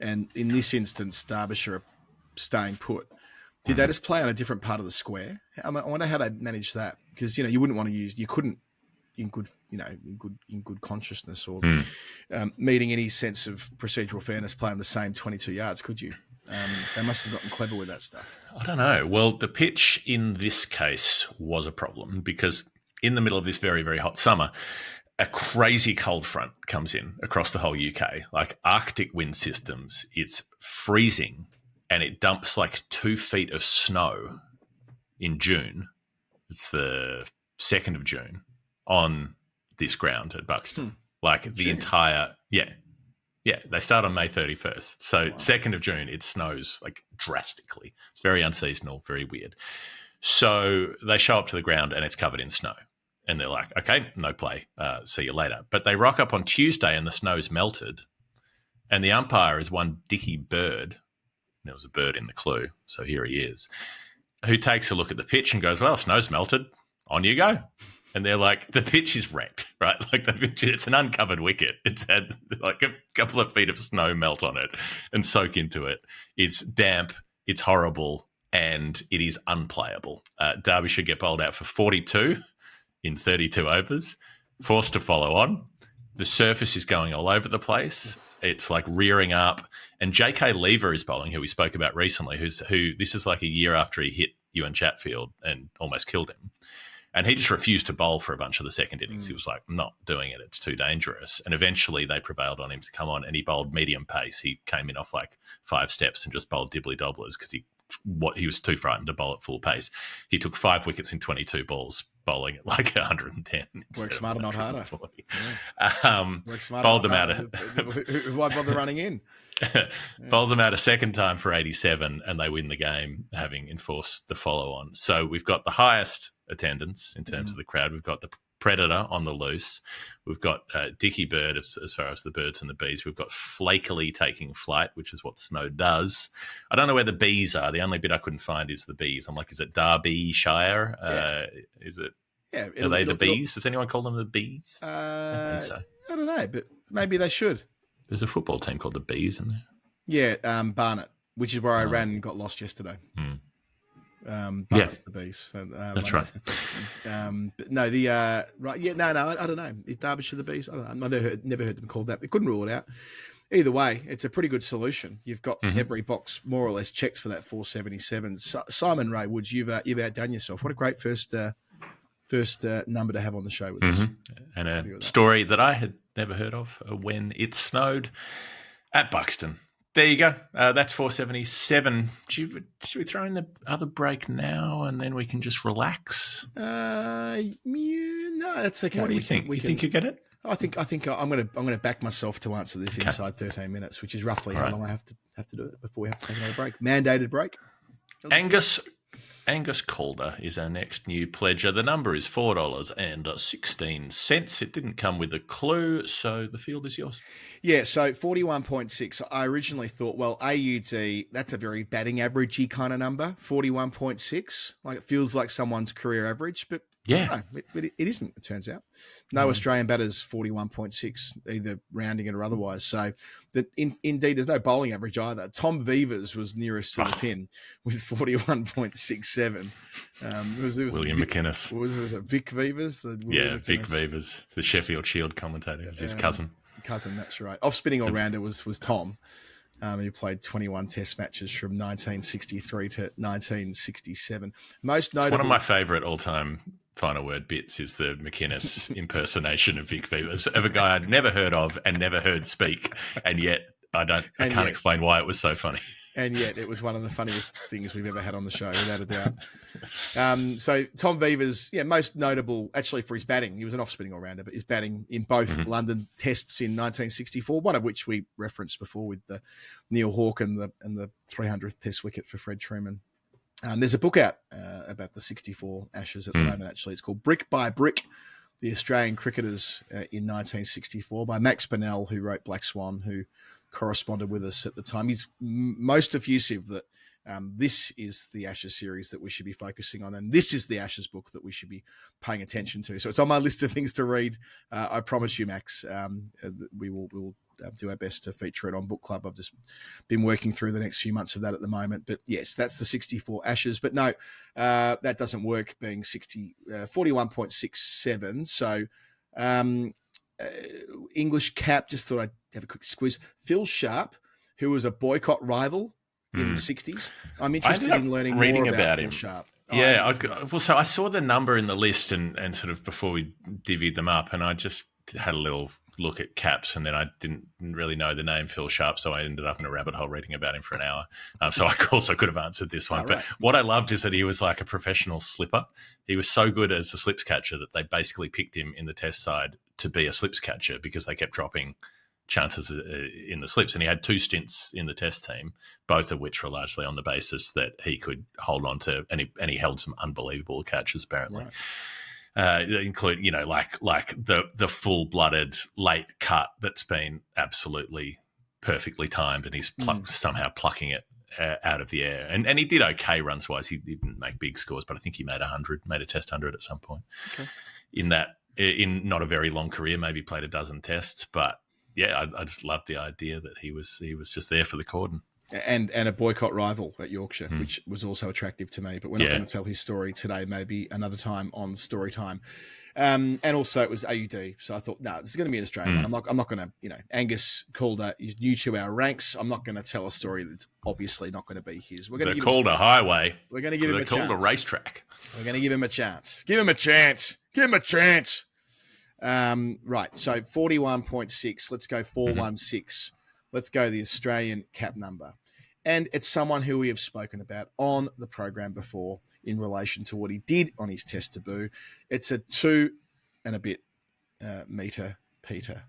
B: and in this instance, Derbyshire are staying put, did they just play on a different part of the square? I wonder how they'd manage that, because you wouldn't want to use, you couldn't in good consciousness or meeting any sense of procedural fairness play on the same 22 yards, could you? They must have gotten clever with that stuff.
A: I don't know. Well, the pitch in this case was a problem because in the middle of this very, very hot summer, a crazy cold front comes in across the whole UK, like Arctic wind systems. It's freezing and it dumps like 2 feet of snow in June. It's the 2nd of June on this ground at Buxton. Like the entire, they start on May 31st. So 2nd of June, it snows like drastically. It's very unseasonal, very weird. So they show up to the ground and it's covered in snow. And they're like, okay, no play. See you later. But they rock up on Tuesday and the snow's melted. And the umpire is one Dickie Bird. There was a bird in the clue, so here he is, who takes a look at the pitch and goes, well, snow's melted. On you go. And they're like, the pitch is wrecked, right? Like the pitch, it's an uncovered wicket. It's had like a couple of feet of snow melt on it and soak into it. It's damp, it's horrible, and it is unplayable. Derbyshire get bowled out for 42 in 32 overs, forced to follow on. The surface is going all over the place. It's like rearing up. And J.K. Lever is bowling, who we spoke about recently, who this is like a year after he hit Ewan Chatfield and almost killed him. And he just refused to bowl for a bunch of the second innings. He was like, I'm not doing it. It's too dangerous. And eventually they prevailed on him to come on, and he bowled medium pace. He came in off like 5 steps and just bowled dibbly-dobblers because he was too frightened to bowl at full pace. He took 5 wickets in 22 balls, bowling at like 110.
B: Work smarter, not harder.
A: Yeah.
B: Work smarter,
A: bowled them out.
B: Why bother running in?
A: Bowls them out a second time for 87, and they win the game, having enforced the follow-on. So we've got the highest attendance in terms of the crowd. We've got the Predator on the loose. We've got Dickie Bird as far as the birds and the bees. We've got Flakily taking flight, which is what snow does. I don't know where the bees are. The only bit I couldn't find is the bees. I'm like, is it Derbyshire? Is it? Yeah, are they the bees? Does anyone call them the bees? I think so.
B: I don't know, but maybe they should.
A: There's a football team called the Bees, isn't there?
B: Yeah, Barnet, which is where I ran and got lost yesterday. Barnet's the Bees. So,
A: that's right.
B: But no, right. Yeah, no, I don't know. Is Derbyshire the Bees? I don't know. I've never heard them called that. We couldn't rule it out. Either way, it's a pretty good solution. You've got every box more or less checked for that 477. Simon Rae-Woods, you've outdone yourself. What a great first number to have on the show with us.
A: And a story that I had never heard of, when it snowed at Buxton. There you go. That's 477. Should we throw in the other break now and then we can just relax?
B: No, that's okay.
A: What do you think? You think you get it?
B: I think I'm going to back myself to answer this inside 13 minutes, which is roughly how long I have to do it before we have to take another break. Mandated break.
A: Angus Calder is our next new pledger. The number is $4.16. It didn't come with a clue, so the field is yours.
B: Yeah, so 41.6. I originally thought, well, AUD, that's a very batting averagey kind of number, 41.6. Like it feels like someone's career average, but no, it isn't, it turns out. No Australian batters 41.6, either rounding it or otherwise. So indeed, there's no bowling average either. Tom Vevers was nearest to the pin with 41.67.
A: William McInnes.
B: Was it Vic Vevers?
A: Vic Vevers, the Sheffield Shield commentator. It was his cousin.
B: That's right. Off-spinning all-rounder was Tom. He played 21 Test matches from 1963 to 1967. Most notable.
A: One of my favourite all-time final word bits is the McInnes impersonation of Vic Vevers, of a guy I'd never heard of and never heard speak, and yet I can't explain why it was so funny.
B: And yet it was one of the funniest things we've ever had on the show, without a doubt. So Tom Vevers, most notable actually for his batting. He was an off-spinning all-rounder, but his batting in both London tests in 1964, one of which we referenced before with the Neil Hawke and the 300th test wicket for Fred Truman. There's a book out about the 64 Ashes at the moment, actually. It's called Brick by Brick, The Australian Cricketers in 1964 by Max Bonnell, who wrote Black Swan, who corresponded with us at the time. He's most effusive that this is the Ashes series that we should be focusing on, and this is the Ashes book that we should be paying attention to. So it's on my list of things to read. I promise you, Max, we will do our best to feature it on Book Club. I've just been working through the next few months of that at the moment. But yes, that's the 64 Ashes. But no, that doesn't work, being 41.67. So English cap, just thought I'd have a quick squeeze. Phil Sharp, who was a boycott rival in the 60s. I'm interested in learning more about him. Phil Sharp.
A: Yeah, so I saw the number in the list and sort of before we divvied them up, and I just had a little look at caps, and then I didn't really know the name Phil Sharp, so I ended up in a rabbit hole reading about him for an hour. So I also could have answered this one. But what I loved is that he was like a professional slipper. He was so good as a slips catcher that they basically picked him in the test side to be a slips catcher because they kept dropping chances in the slips. And he had 2 stints in the test team, both of which were largely on the basis that he could hold on to, and he held some unbelievable catches apparently. Include, like the full-blooded late cut that's been absolutely perfectly timed, and he's somehow plucking it out of the air. And he did okay runs-wise. He didn't make big scores, but I think he made a test 100 at some point. Okay. in not a very long career, maybe played a dozen tests, but yeah, I just loved the idea that he was just there for the Cordon.
B: And a boycott rival at Yorkshire, which was also attractive to me. But we're not going to tell his story today, maybe another time on Story Time. And also it was AUD. So I thought, no, this is going to be an Australian one. I'm not going to, Angus Calder is new to our ranks. I'm not going to tell a story that's obviously not going to be his. We're going to
A: Calder Highway.
B: We're going to give him a chance.
A: The Calder racetrack.
B: We're going to give him a chance. Give him a chance. Give him a chance. Right. So 41.6. Let's go 416. Let's go the Australian cap number. And it's someone who we have spoken about on the program before in relation to what he did on his test debut. It's a 2 and a bit metre Peter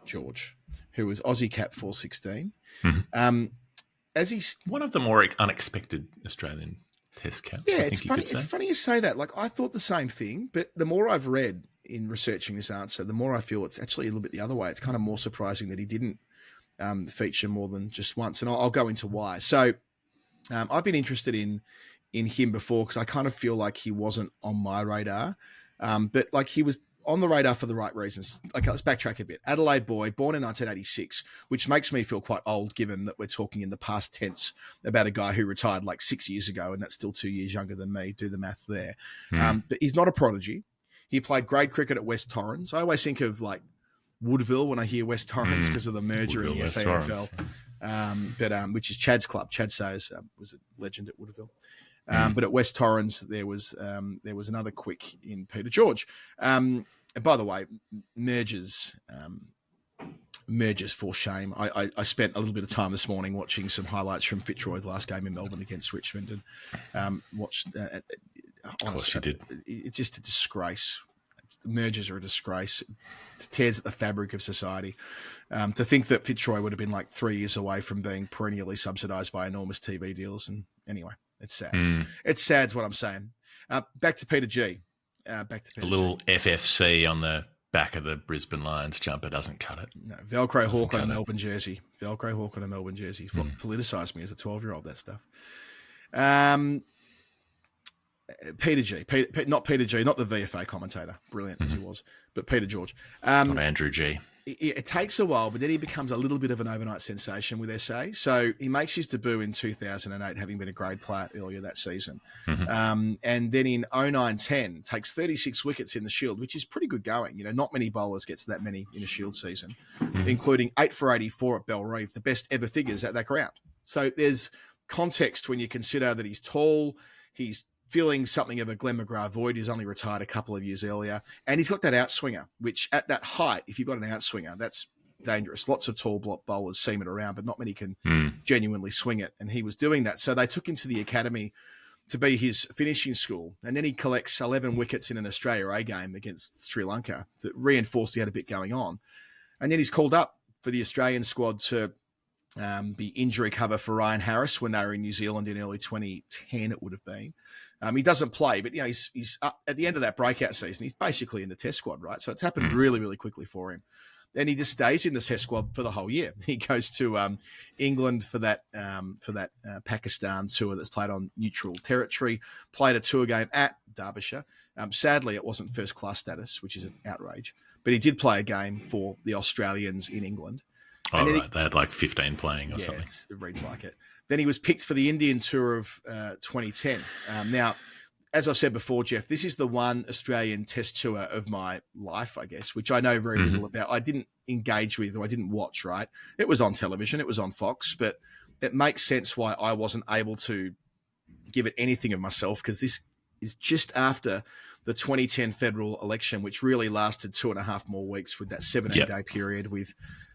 B: George, who was Aussie cap 416. As he's
A: one of the more unexpected Australian test caps.
B: Yeah, it's funny. It's funny you say that. Like, I thought the same thing, but the more I've read in researching this answer, the more I feel it's actually a little bit the other way. It's kind of more surprising that he didn't feature more than just once, and I'll go into why. So I've been interested in him before because I kind of feel like he wasn't on my radar, but like he was on the radar for the right reasons. Okay, let's backtrack a bit. Adelaide boy, born in 1986, which makes me feel quite old given that we're talking in the past tense about a guy who retired like 6 years ago, and that's still 2 years younger than me. Do the math there. But he's not a prodigy. He played grade cricket at West Torrens. I always think of like Woodville when I hear West Torrens because of the merger in the SANFL, but which is Chad's club. Chad Sayers was a legend at Woodville. But at West Torrens, there was another quick in Peter George. And by the way, mergers for shame. I spent a little bit of time this morning watching some highlights from Fitzroy's last game in Melbourne against Richmond, and watched.
A: Of course, you did.
B: It's just a disgrace. The mergers are a disgrace. It tears at the fabric of society. To think that Fitzroy would have been like 3 years away from being perennially subsidised by enormous TV deals. And anyway, it's sad. It's sad is what I'm saying. Back to Peter G. A little FFC
A: on the back of the Brisbane Lions jumper doesn't cut it.
B: No, Velcro Hawk on a Melbourne jersey. Velcro Hawk on a Melbourne jersey. What politicised me as a 12-year-old, that stuff. Peter G. Not Peter G, not the VFA commentator, brilliant as he was, but Peter George.
A: Not Andrew G.
B: It takes a while, but then he becomes a little bit of an overnight sensation with SA. So he makes his debut in 2008, having been a grade player earlier that season. And then in 09-10, takes 36 wickets in the Shield, which is pretty good going. Not many bowlers gets that many in a Shield season, including 8 for 84 at Belrive, the best ever figures at that ground. So there's context when you consider that he's tall, he's feeling something of a Glenn McGrath void. He's only retired a couple of years earlier. And he's got that outswinger, which at that height, if you've got an outswinger, that's dangerous. Lots of tall bowlers seam it around, but not many can genuinely swing it. And he was doing that. So they took him to the academy to be his finishing school. And then he collects 11 wickets in an Australia A game against Sri Lanka that reinforced he had a bit going on. And then he's called up for the Australian squad to be injury cover for Ryan Harris when they were in New Zealand in early 2010, it would have been. He doesn't play, but he's up at the end of that breakout season. He's basically in the Test squad, right? So it's happened really, really quickly for him. Then he just stays in the Test squad for the whole year. He goes to England for that Pakistan tour that's played on neutral territory. Played a tour game at Derbyshire. Sadly, it wasn't first class status, which is an outrage. But he did play a game for the Australians in England.
A: Oh, right. They had like 15 playing or something.
B: It reads like it. Then he was picked for the Indian tour of 2010. Now, as I've said before, Jeff, this is the one Australian test tour of my life, I guess, which I know very little about. I didn't engage with or I didn't watch, right? It was on television. It was on Fox. But it makes sense why I wasn't able to give it anything of myself because this is just after the 2010 federal election, which really lasted 2.5 more weeks with that 17-day period with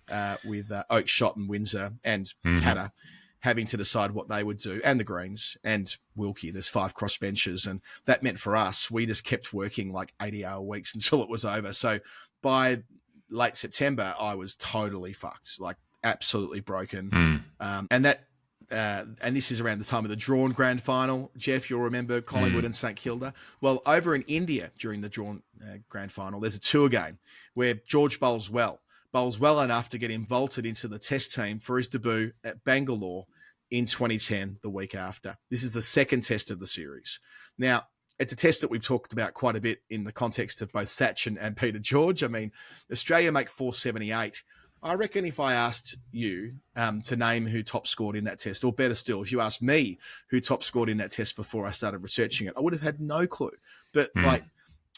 B: Oakeshott and Windsor and Katter having to decide what they would do, and the Greens and Wilkie. There's 5 crossbenchers, and that meant for us, we just kept working like 80-hour weeks until it was over. So by late September, I was totally fucked, like absolutely broken. And this is around the time of the drawn grand final. Jeff, you'll remember Collingwood and St Kilda. Well, over in India during the drawn grand final, there's a tour game where George bowls well enough to get him vaulted into the test team for his debut at Bangalore in 2010, the week after. This is the second test of the series. Now, it's a test that we've talked about quite a bit in the context of both Sachin and Peter George. I mean, Australia make 478. I reckon if I asked you to name who top scored in that test, or better still, if you asked me who top scored in that test before I started researching it, I would have had no clue. But like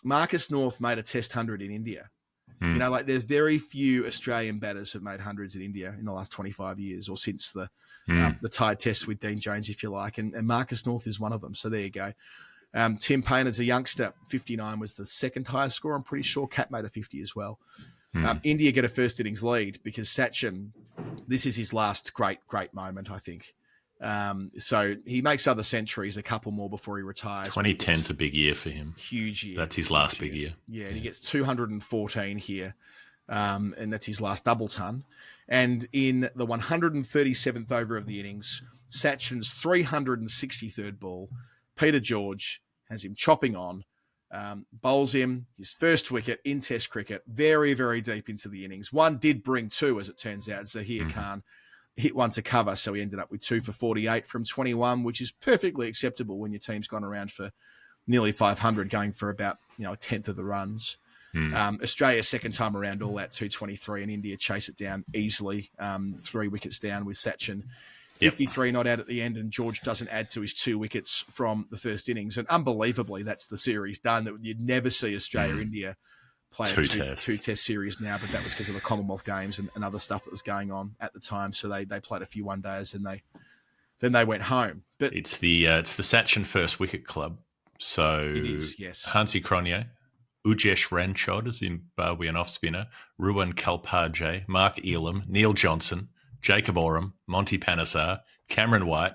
B: Marcus North made a test 100 in India. You know, like there's very few Australian batters who've made hundreds in India in the last 25 years, or since the Tide test with Dean Jones, if you like. And Marcus North is one of them. So there you go. Tim Payne's a youngster. 59 was the second highest score. I'm pretty sure Cat made a 50 as well. India get a first innings lead because Sachin, this is his last great moment, I think. So he makes other centuries, a couple more before he retires.
A: 2010's a big year for him.
B: Huge year.
A: That's his last big year.
B: Yeah, and he gets 214 here, and that's his last double ton. And in the 137th over of the innings, Sachin's 363rd ball, Peter George has him chopping on, bowls him his first wicket in Test cricket, very, very deep into the innings. One did bring two, as it turns out. Zaheer Khan hit one to cover, so he ended up with 2 for 48 from 21, which is perfectly acceptable when your team's gone around for nearly 500, going for about a tenth of the runs. Australia second time around all out 223, and India chase it down easily, 3 wickets down with Sachin. 53 not out at the end, and George doesn't add to his 2 wickets from the first innings. And unbelievably, that's the series done. That you'd never see Australia-India play two test series now, but that was because of the Commonwealth Games and other stuff that was going on at the time. So they played a few one-days and then they went home. But
A: it's the Sachin First Wicket Club. So
B: it is, yes.
A: Hansi Cronje, Ujesh Ranchod, a Zimbabwean off-spinner, Ruwan Kalpaje, Mark Elam, Neil Johnson, Jacob Oram, Monty Panesar, Cameron White,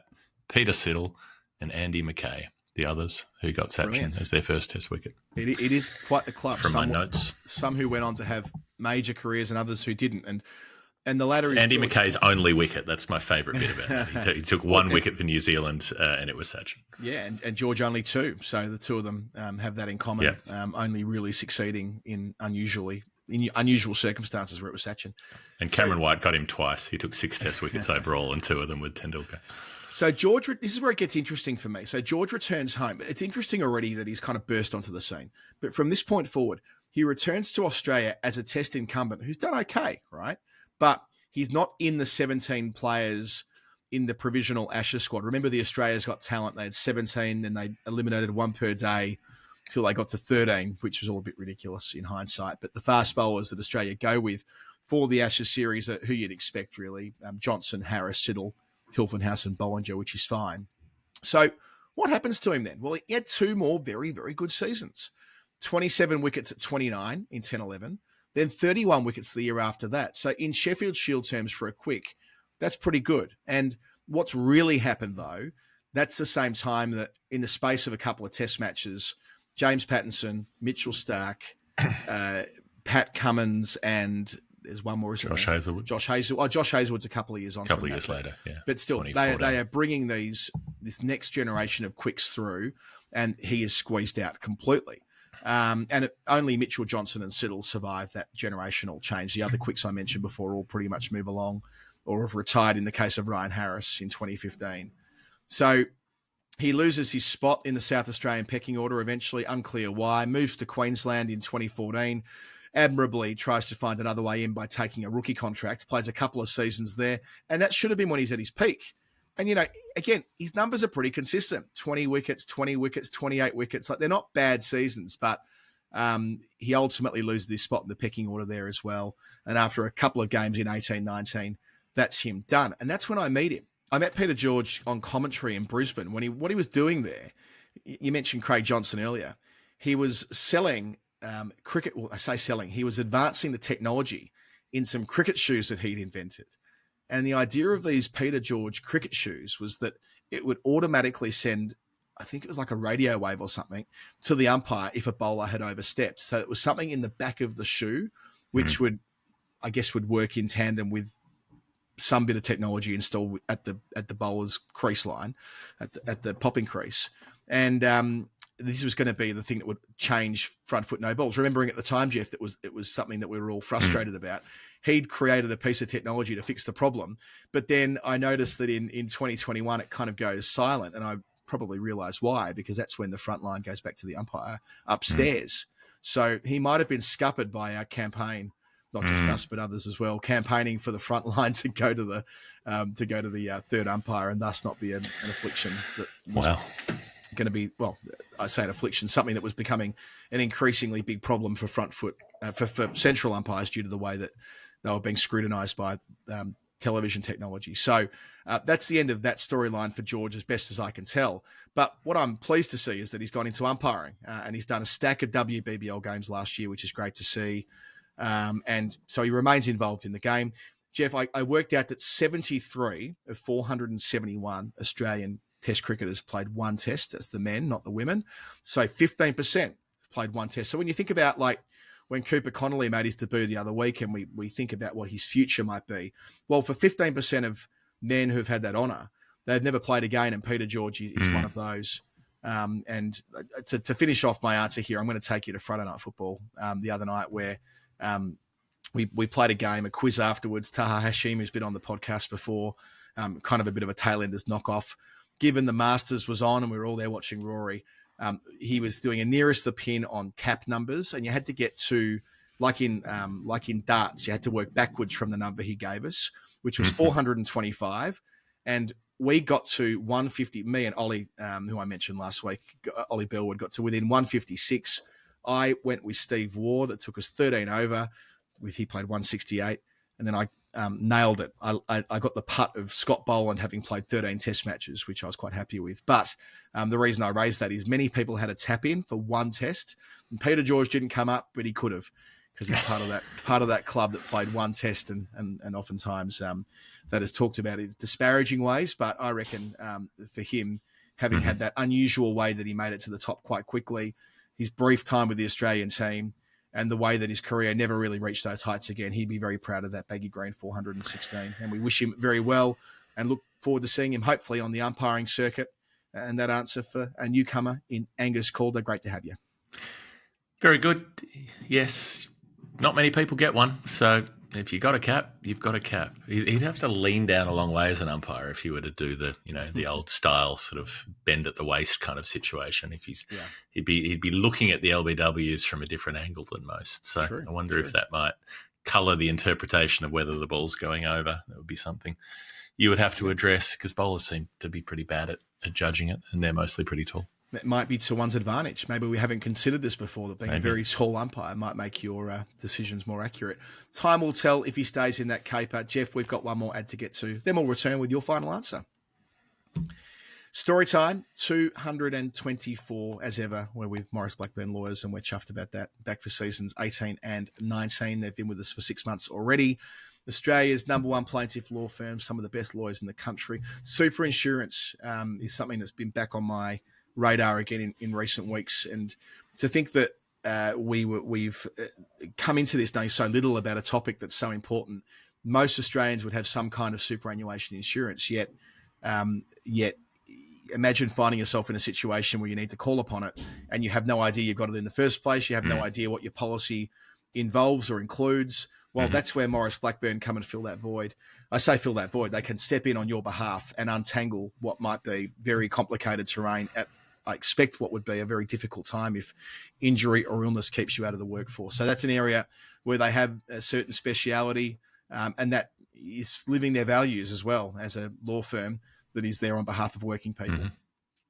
A: Peter Siddle, and Andy McKay, the others who got Sachin as their first test wicket.
B: It is quite the club.
A: From my notes.
B: Some who went on to have major careers and others who didn't. And the latter is
A: Andy McKay's only wicket. That's my favourite bit about it. He took one wicket for New Zealand, and it was Sachin.
B: Yeah, and George only 2. So the two of them have that in common, only really succeeding in unusual circumstances where it was Sachin.
A: And Cameron White got him twice. He took 6 test wickets overall, and 2 of them with Tendulkar.
B: So George, this is where it gets interesting for me. So George returns home. It's interesting already that he's kind of burst onto the scene. But from this point forward, he returns to Australia as a test incumbent who's done okay, right? But he's not in the 17 players in the provisional Ashes squad. Remember, the Australia's Got Talent. They had 17, then they eliminated 1 per day till they got to 13, which was all a bit ridiculous in hindsight. But the fast bowlers that Australia go with for the Ashes series are who you'd expect, really. Johnson, Harris, Siddle, Hilfenhaus and Bollinger, which is fine. So what happens to him then? Well, he had 2 more very, very good seasons. 27 wickets at 29 in 10-11, then 31 wickets the year after that. So in Sheffield Shield terms for a quick, that's pretty good. And what's really happened, though, that's the same time that in the space of a couple of test matches, James Pattinson, Mitchell Starc, Pat Cummins, and there's one more.
A: Josh Hazlewood.
B: Josh Hazlewood's a couple of years on.
A: A couple of years later, yeah.
B: But still, they are bringing this next generation of quicks through, and he is squeezed out completely. And only Mitchell, Johnson, and Siddle survive that generational change. The other quicks I mentioned before all pretty much move along or have retired in the case of Ryan Harris in 2015. So he loses his spot in the South Australian pecking order eventually, unclear why, moves to Queensland in 2014, admirably tries to find another way in by taking a rookie contract, plays a couple of seasons there, and that should have been when he's at his peak. And, again, his numbers are pretty consistent, 20 wickets, 28 wickets. Like, they're not bad seasons, but he ultimately loses his spot in the pecking order there as well. And after a couple of games in 18-19, that's him done. And that's when I meet him. I met Peter George on commentary in Brisbane. What he was doing there, you mentioned Craig Johnson earlier, he was selling cricket. Well, I say selling. He was advancing the technology in some cricket shoes that he'd invented. And the idea of these Peter George cricket shoes was that it would automatically send, I think it was like a radio wave or something, to the umpire if a bowler had overstepped. So it was something in the back of the shoe, which would work in tandem with some bit of technology installed at the bowler's crease line, at the popping crease. And this was going to be the thing that would change front foot no balls. Remembering at the time, Jeff, it was something that we were all frustrated about. He'd created a piece of technology to fix the problem. But then I noticed that in 2021, it kind of goes silent. And I probably realise why, because that's when the front line goes back to the umpire upstairs. So he might have been scuppered by our campaign, not just us but others as well, campaigning for the front line to go to the third umpire, and thus not be an affliction that was going to be, well, I say an affliction, something that was becoming an increasingly big problem for front foot for central umpires due to the way that they were being scrutinised by television technology. So that's the end of that storyline for George, as best as I can tell. But what I'm pleased to see is that he's gone into umpiring, and he's done a stack of WBBL games last year, which is great to see. And so he remains involved in the game. Jeff, I worked out that 73 of 471 Australian Test cricketers played one test. That's the men, not the women. So 15% played one test. So when you think about, like, when Cooper Connolly made his debut the other week, and we think about what his future might be, well, for 15% of men who've had that honour, they've never played again, and Peter George is one of those. And to finish off my answer here, I'm going to take you to Friday Night Football the other night, where we played a game, a quiz afterwards. Taha Hashim, who's been on the podcast before, kind of a bit of a tail-enders knockoff. Given the Masters was on and we were all there watching Rory, he was doing a nearest the pin on cap numbers, and you had to get to, like in darts, you had to work backwards from the number he gave us, which was 425. And we got to 150. Me and Ollie, who I mentioned last week, Ollie Bellwood, got to within 156. I went with Steve Waugh, that took us 13 over. He played 168. And then I nailed it. I got the putt of Scott Boland, having played 13 test matches, which I was quite happy with. But the reason I raised that is many people had a tap in for one test. And Peter George didn't come up, but he could have, because he's part of that club that played one test, and oftentimes that is talked about in disparaging ways. But I reckon for him, having had that unusual way that he made it to the top quite quickly, his brief time with the Australian team, and the way that his career never really reached those heights again, he'd be very proud of that baggy green 416. And we wish him very well, and look forward to seeing him hopefully on the umpiring circuit. And that answer for a newcomer in Angus Calder. Great to have you.
A: Very good. Yes. Not many people get one. So if you got a cap, you've got a cap. He'd have to lean down a long way as an umpire if you were to do the old style sort of bend at the waist kind of situation. If he'd be looking at the LBWs from a different angle than most. So true, I wonder if that might colour the interpretation of whether the ball's going over. That would be something you would have to address, because bowlers seem to be pretty bad at judging it, and they're mostly pretty tall.
B: It might be to one's advantage. Maybe we haven't considered this before, that being a very tall umpire might make your decisions more accurate. Time will tell if he stays in that caper. Jeff, we've got one more ad to get to. Then we'll return with your final answer. Story time, 224 as ever. We're with Maurice Blackburn Lawyers, and we're chuffed about that. Back for seasons 18 and 19. They've been with us for 6 months already. Australia's number one plaintiff law firm, some of the best lawyers in the country. Super insurance is something that's been back on my radar again in recent weeks, and to think that we've come into this knowing so little about a topic that's so important. Most Australians would have some kind of superannuation insurance, yet imagine finding yourself in a situation where you need to call upon it and you have no idea you've got it in the first place. You have no idea what your policy involves or includes. Well, that's where Maurice Blackburn come and fill that void. I say fill that void. They can step in on your behalf and untangle what might be very complicated terrain at, I expect, what would be a very difficult time if injury or illness keeps you out of the workforce. So that's an area where they have a certain speciality, and that is living their values as well as a law firm that is there on behalf of working people.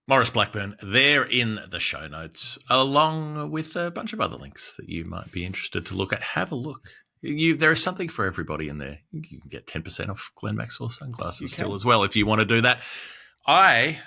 A: Maurice Blackburn, there in the show notes, along with a bunch of other links that you might be interested to look at. Have a look. There is something for everybody in there. You can get 10% off Glenn Maxwell sunglasses still as well if you want to do that. I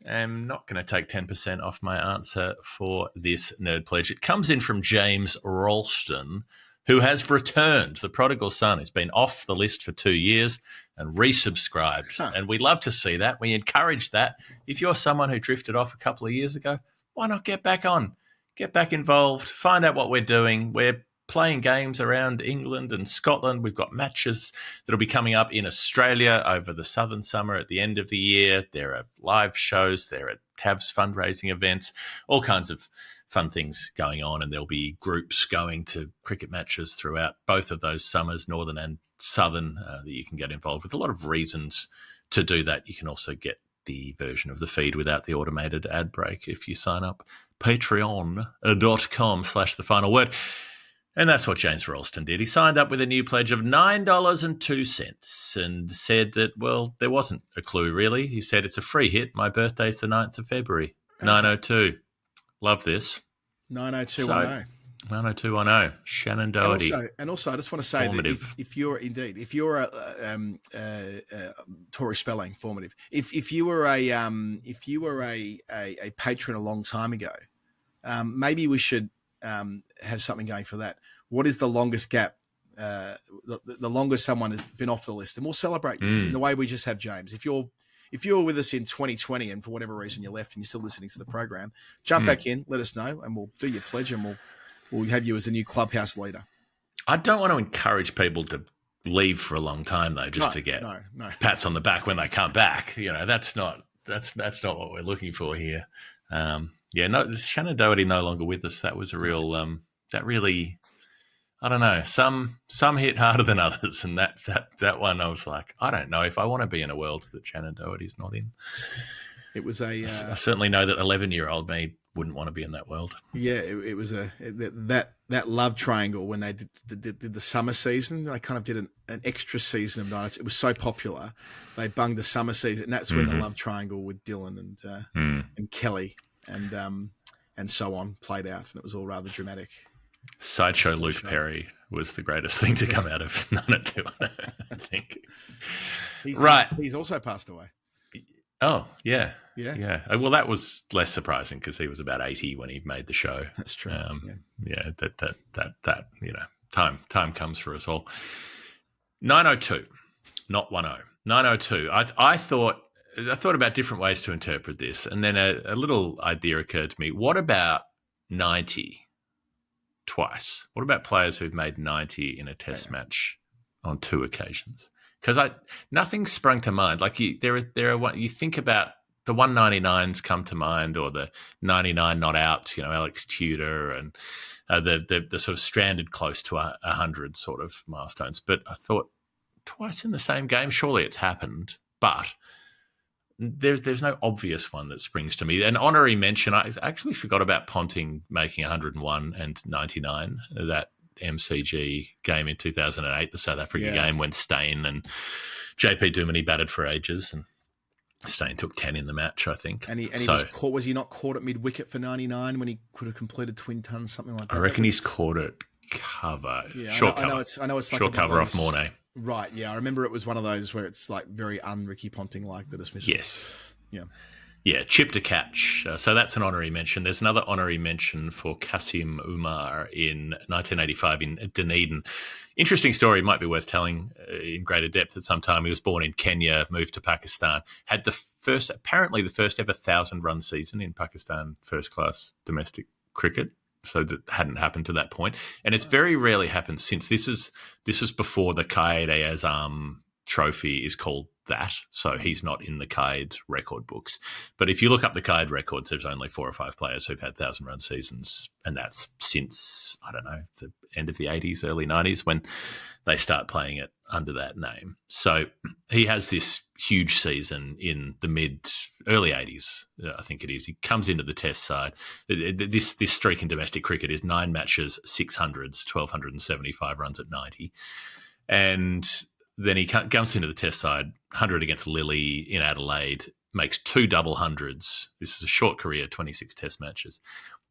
A: am not going to take 10% off my answer for this Nerd Pledge. It comes in from James Ralston, who has returned. The prodigal son has been off the list for 2 years and resubscribed. And we love to see that. We encourage that. If you're someone who drifted off a couple of years ago, why not get back on? Get back involved. Find out what we're doing. We're playing games around England and Scotland. We've got matches that will be coming up in Australia over the southern summer at the end of the year. There are live shows. There are Cavs fundraising events, all kinds of fun things going on. And there'll be groups going to cricket matches throughout both of those summers, northern and southern, that you can get involved with. A lot of reasons to do that. You can also get the version of the feed without the automated ad break if you sign up patreon.com/thefinalword. And that's what James Ralston did. He signed up with a new pledge of $9.02 and said that, well, there wasn't a clue, really. He said, it's a free hit. My birthday's the 9th of February. 902. Love this.
B: 90210.
A: 90210. Shannon Doherty.
B: And also, I just want to say that if you're Tori spelling formative. If you were a patron a long time ago, maybe we should have something going for that. What is the longest gap? The longest someone has been off the list, and we'll celebrate you in the way we just have James. If you're with us in 2020 and for whatever reason you left and you're still listening to the program, jump back in, let us know, and we'll do your pledge, and we'll have you as a new clubhouse leader. I
A: don't want to encourage people to leave for a long time though, to get pats on the back when they come back. That's not what we're looking for here. Shannon Doherty no longer with us. That was a real that really, I don't know, some hit harder than others, and that one I was like, I don't know if I want to be in a world that Shannon Doherty's not in. It was I certainly know that 11-year-old me wouldn't want to be in that world. Yeah,
B: it was that love triangle when they did the summer season. They kind of did an extra season of Nights. It was so popular, they bunged the summer season, and that's when the love triangle with Dylan and Kelly and so on played out, and it was all rather dramatic.
A: Sideshow Luke Perry was the greatest thing to come out of 90210, I think.
B: He's also passed away.
A: Oh, yeah. Well, that was less surprising because he was about 80 when he made the show.
B: That's true.
A: That time comes for us all. 902, not 10. 902. I thought about different ways to interpret this, and then a little idea occurred to me. What about 90 twice? What about players who've made 90 in a test match on 2 occasions? Because nothing sprung to mind. Like you think about the 199s come to mind, or the 99 not outs. Alex Tudor and the sort of stranded close to 100 sort of milestones. But I thought twice in the same game. Surely it's happened, but there's no obvious one that springs to me. An honorary mention. I actually forgot about Ponting making 101 and 99. That MCG game in 2008, the South Africa game when Steyn and JP Duminy batted for ages, and Steyn took 10 in the match, I think.
B: And he was caught. Was he not caught at mid wicket for 99 when he could have completed twin tons, something like that?
A: I reckon he's caught at cover. Yeah, short cover. I know it's like short cover off Mornay.
B: Right. Yeah, I remember it was one of those where it's like very un-Ricky Ponting like the dismissal.
A: Yes. Yeah, chip to catch. So that's an honorary mention. There's another honorary mention for Kasim Umar in 1985 in Dunedin. Interesting story, might be worth telling in greater depth at some time. He was born in Kenya, moved to Pakistan, had apparently the first ever 1,000-run season in Pakistan first-class domestic cricket. So that hadn't happened to that point. And it's very rarely happened since. This is before the Quaid-e-Azam trophy is called that, so he's not in the Quaid record books. But if you look up the Quaid records, there's only 4 or 5 players who've had 1,000-run seasons, and that's since, I don't know, the end of the 80s, early 90s, when they start playing it under that name. So he has this huge season in the early 80s, I think it is. He comes into the test side. This streak in domestic cricket is 9 matches, 600s, 1,275 runs at 90. And then he comes into the test side, 100 against Lily in Adelaide, makes 2 double hundreds. This is a short career, 26 test matches.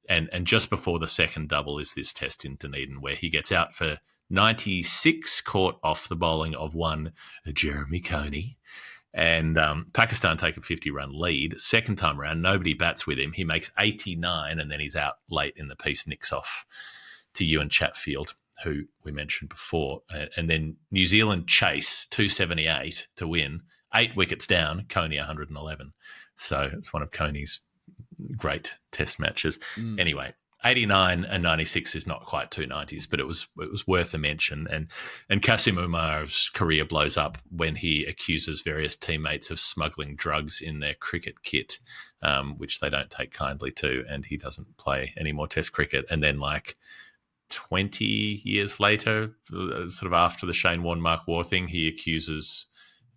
A: And just before the second double is this test in Dunedin where he gets out for 96, caught off the bowling of one Jeremy Coney. And Pakistan take a 50-run lead. Second time around, nobody bats with him. He makes 89, and then he's out late in the piece, nicks off to Ewan Chatfield, who we mentioned before. And then New Zealand chase 278 to win, 8 wickets down, Coney 111. So it's one of Coney's great test matches. Anyway, 89 and 96 is not quite 290s, but it was worth a mention. And Kasim Umar's career blows up when he accuses various teammates of smuggling drugs in their cricket kit, which they don't take kindly to, and he doesn't play any more test cricket. And then 20 years later, sort of after the Shane Warne, Mark Waugh thing, he accuses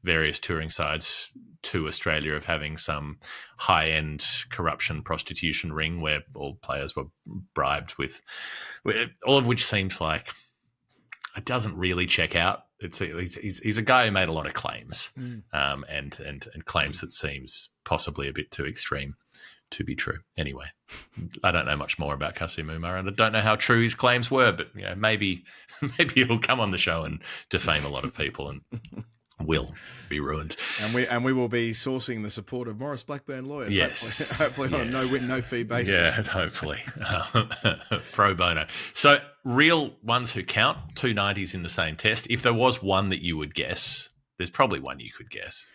A: various touring sides to Australia of having some high-end corruption prostitution ring where all players were bribed with all of which seems like it doesn't really check out. He's a guy who made a lot of claims, and claims that seems possibly a bit too extreme to be true. Anyway, I don't know much more about Kassim Umar, and I don't know how true his claims were, but maybe he'll come on the show and defame a lot of people and will be ruined.
B: And we will be sourcing the support of Maurice Blackburn Lawyers.
A: Yes.
B: Hopefully on a no-win, no-fee basis.
A: Yeah, hopefully. Pro bono. So real ones who count, 2 90s in the same test. If there was one that you would guess, there's probably one you could guess.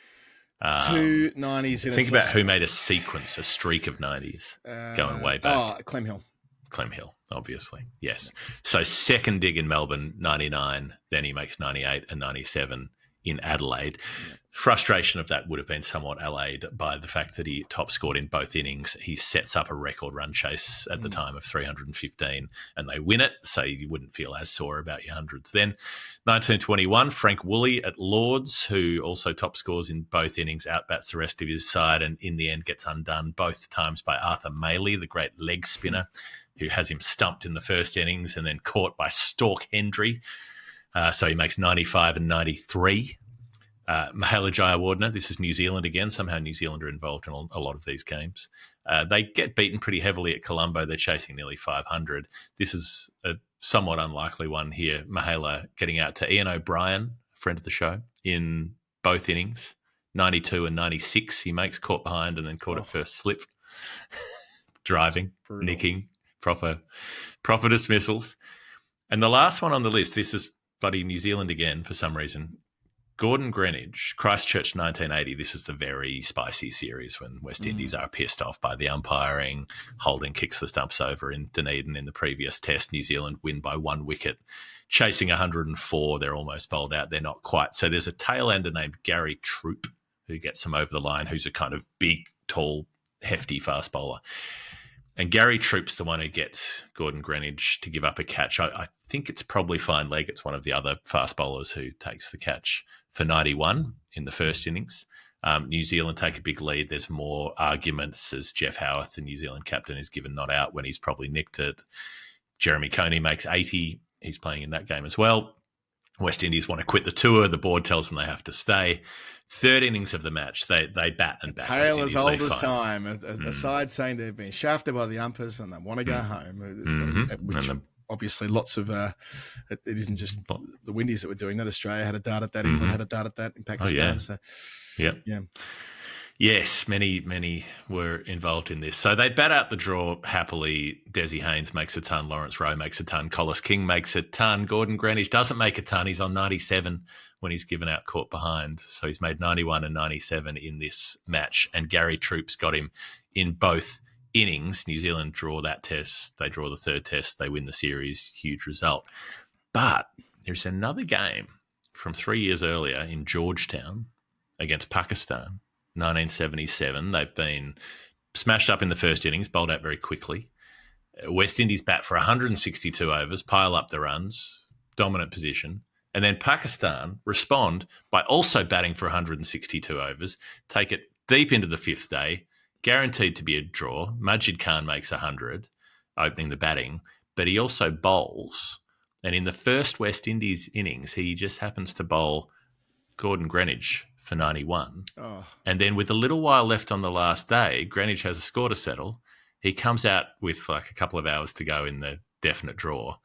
B: 2 90s in
A: think about who made a streak of 90s going way back.
B: Clem Hill.
A: Clem Hill, obviously. Yes. So second dig in Melbourne, 99. Then he makes 98 and 97 in Adelaide. Yeah. Frustration of that would have been somewhat allayed by the fact that he top scored in both innings. He sets up a record run chase at the time of 315 and they win it, so you wouldn't feel as sore about your hundreds. Then 1921, Frank Woolley at Lords, who also top scores in both innings, outbats the rest of his side and in the end gets undone both times by Arthur Maley, the great leg spinner, who has him stumped in the first innings and then caught by Stork Hendry. So he makes 95 and 93. Mahela Jayawardena, this is New Zealand again. Somehow New Zealand are involved in a lot of these games. They get beaten pretty heavily at Colombo. They're chasing nearly 500. This is a somewhat unlikely one here. Mahela getting out to Ian O'Brien, friend of the show, in both innings, 92 and 96. He makes caught behind and then caught at first slip. Driving, brutal. Nicking, proper dismissals. And the last one on the list, this is bloody New Zealand again for some reason. Gordon Greenidge, Christchurch 1980. This is the very spicy series when West Indies are pissed off by the umpiring. Holding kicks the stumps over in Dunedin in the previous test. New Zealand win by 1 wicket. Chasing 104, they're almost bowled out. They're not quite. So there's a tail-ender named Gary Troop who gets them over the line, who's a kind of big, tall, hefty fast bowler. And Gary Troop's the one who gets Gordon Greenidge to give up a catch. I think it's probably Fine Leg. It's one of the other fast bowlers who takes the catch for 91 in the first innings. New Zealand take a big lead. There's more arguments as Jeff Howarth, the New Zealand captain, is given not out when he's probably nicked it. Jeremy Coney makes 80. He's playing in that game as well. West Indies want to quit the tour. The board tells them they have to stay. Third innings of the match, they bat and bat.
B: Tale as old as time. A side saying they've been shafted by the umpers and they want to go home, which obviously lots of it isn't just the Windies that were doing that. Australia had a dart at that. England had a dart at that in Pakistan. So, yeah.
A: Yes, many were involved in this. So they bat out the draw happily. Desi Haynes makes a ton. Lawrence Rowe makes a ton. Collis King makes a ton. Gordon Greenidge doesn't make a ton. He's on 97 when he's given out caught behind. So he's made 91 and 97 in this match. And Gary Troop's got him in both innings. New Zealand draw that test. They draw the third test. They win the series. Huge result. But there's another game from 3 years earlier in Georgetown against Pakistan. 1977. They've been smashed up in the first innings, bowled out very quickly. West Indies bat for 162 overs, pile up the runs, dominant position. And then Pakistan respond by also batting for 162 overs, take it deep into the fifth day, guaranteed to be a draw. Majid Khan makes 100, opening the batting, but he also bowls. And in the first West Indies innings, he just happens to bowl Gordon Greenidge for 91. Oh. And then with a little while left on the last day, Greenidge has a score to settle. He comes out with like a couple of hours to go in the definite draw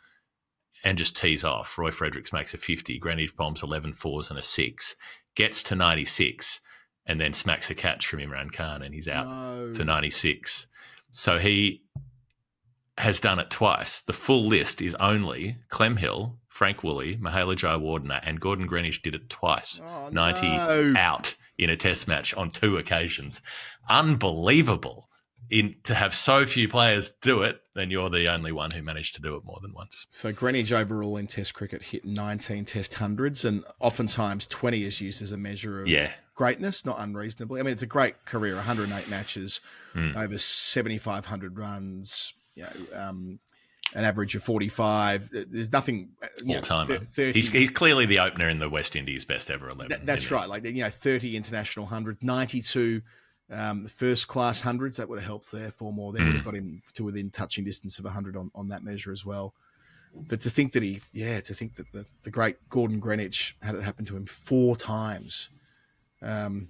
A: and just tees off. Roy Fredericks makes a 50. Greenidge bombs 11 fours and a 6, gets to 96 and then smacks a catch from Imran Khan and he's out for 96. So he has done it twice. The full list is only Clem Hill, Frank Woolley, Mahela Jayawardena, and Gordon Greenidge did it twice. 90 out in a test match on 2 occasions. Unbelievable. To have so few players do it, then you're the only one who managed to do it more than once.
B: So Greenidge overall in Test cricket hit 19 Test hundreds, and oftentimes 20 is used as a measure of greatness, not unreasonably. I mean, it's a great career, 108 matches, over 7,500 runs, an average of 45. There's nothing
A: all-timer.
B: 30.
A: He's clearly the opener in the West Indies best ever 11.
B: That's right. Like 30 international hundreds, 92 first-class hundreds. That would have helped there. 4 more. They would have got him to within touching distance of 100 on that measure as well. But to think that the great Gordon Greenwich had it happen to him 4 times. Oh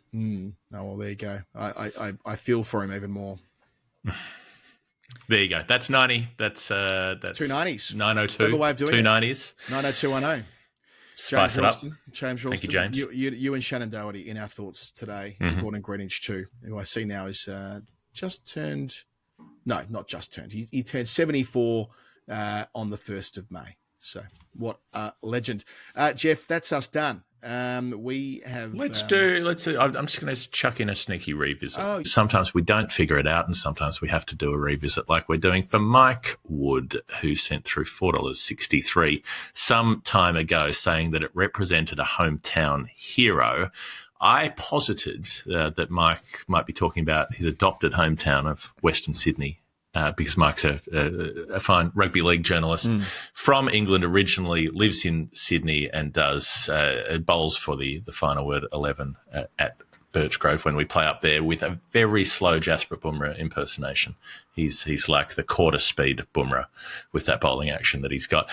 B: well, there you go. I feel for him even more.
A: There you go. That's 90. That's
B: 2 90s.
A: 902.
B: Clever way of doing
A: 2
B: it.
A: 90s.
B: 90210.
A: Spice it up.
B: James Ralston.
A: Thank you, James.
B: You and Shannon Doherty in our thoughts today. Gordon Greenwich too, who I see now is just turned. No, not just turned. He turned 74 on the 1st of May. So what a legend. Jeff, that's us done. We have.
A: Let's do. I'm just going to chuck in a sneaky revisit.
B: Oh.
A: Sometimes we don't figure it out, and sometimes we have to do a revisit, like we're doing for Mike Wood, who sent through $4.63 some time ago, saying that it represented a hometown hero. I posited that Mike might be talking about his adopted hometown of Western Sydney. Because Mike's a fine rugby league journalist from England originally, lives in Sydney and does bowls for the final word 11 at Birchgrove when we play up there with a very slow Jasprit Bumrah impersonation. He's like the quarter speed Bumrah with that bowling action that he's got.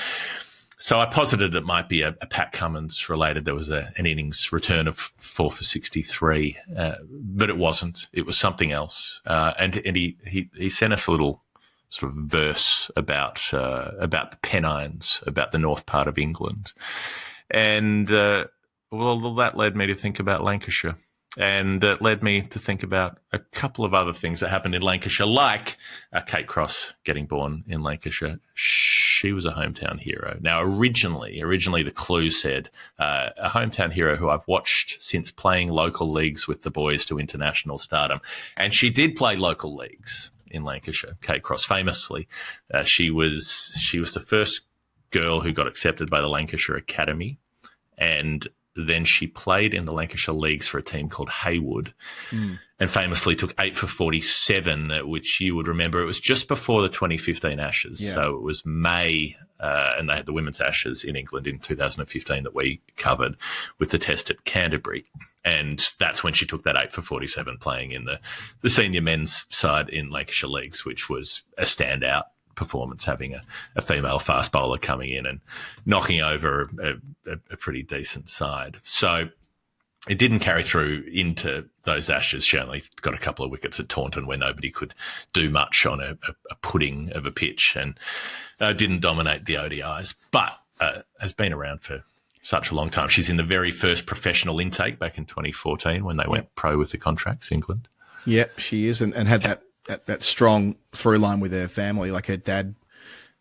A: So I posited it might be a Pat Cummins related. There was an innings return of 4 for 63, but it wasn't. It was something else. And he sent us a little sort of verse about the Pennines, about the north part of England, and that led me to think about Lancashire. And it led me to think about a couple of other things that happened in Lancashire, like Kate Cross getting born in Lancashire. She was a hometown hero. Now, originally the clue said a hometown hero who I've watched since playing local leagues with the boys to international stardom. And she did play local leagues in Lancashire, Kate Cross, famously. She was the first girl who got accepted by the Lancashire Academy, and then she played in the Lancashire Leagues for a team called Rae-Woods and famously took 8 for 47, which you would remember. It was just before the 2015 Ashes. Yeah. So it was May, and they had the Women's Ashes in England in 2015 that we covered with the test at Canterbury. And that's when she took that 8 for 47 playing in the senior men's side in Lancashire Leagues, which was a standout performance, having a female fast bowler coming in and knocking over a pretty decent side. So it didn't carry through into those Ashes. She only got a couple of wickets at Taunton where nobody could do much on a pudding of a pitch, and didn't dominate the ODIs, but has been around for such a long time. She's in the very first professional intake back in 2014 when they went pro with the contracts, England.
B: Yep, she is, and had that strong through line with her family. Like her dad,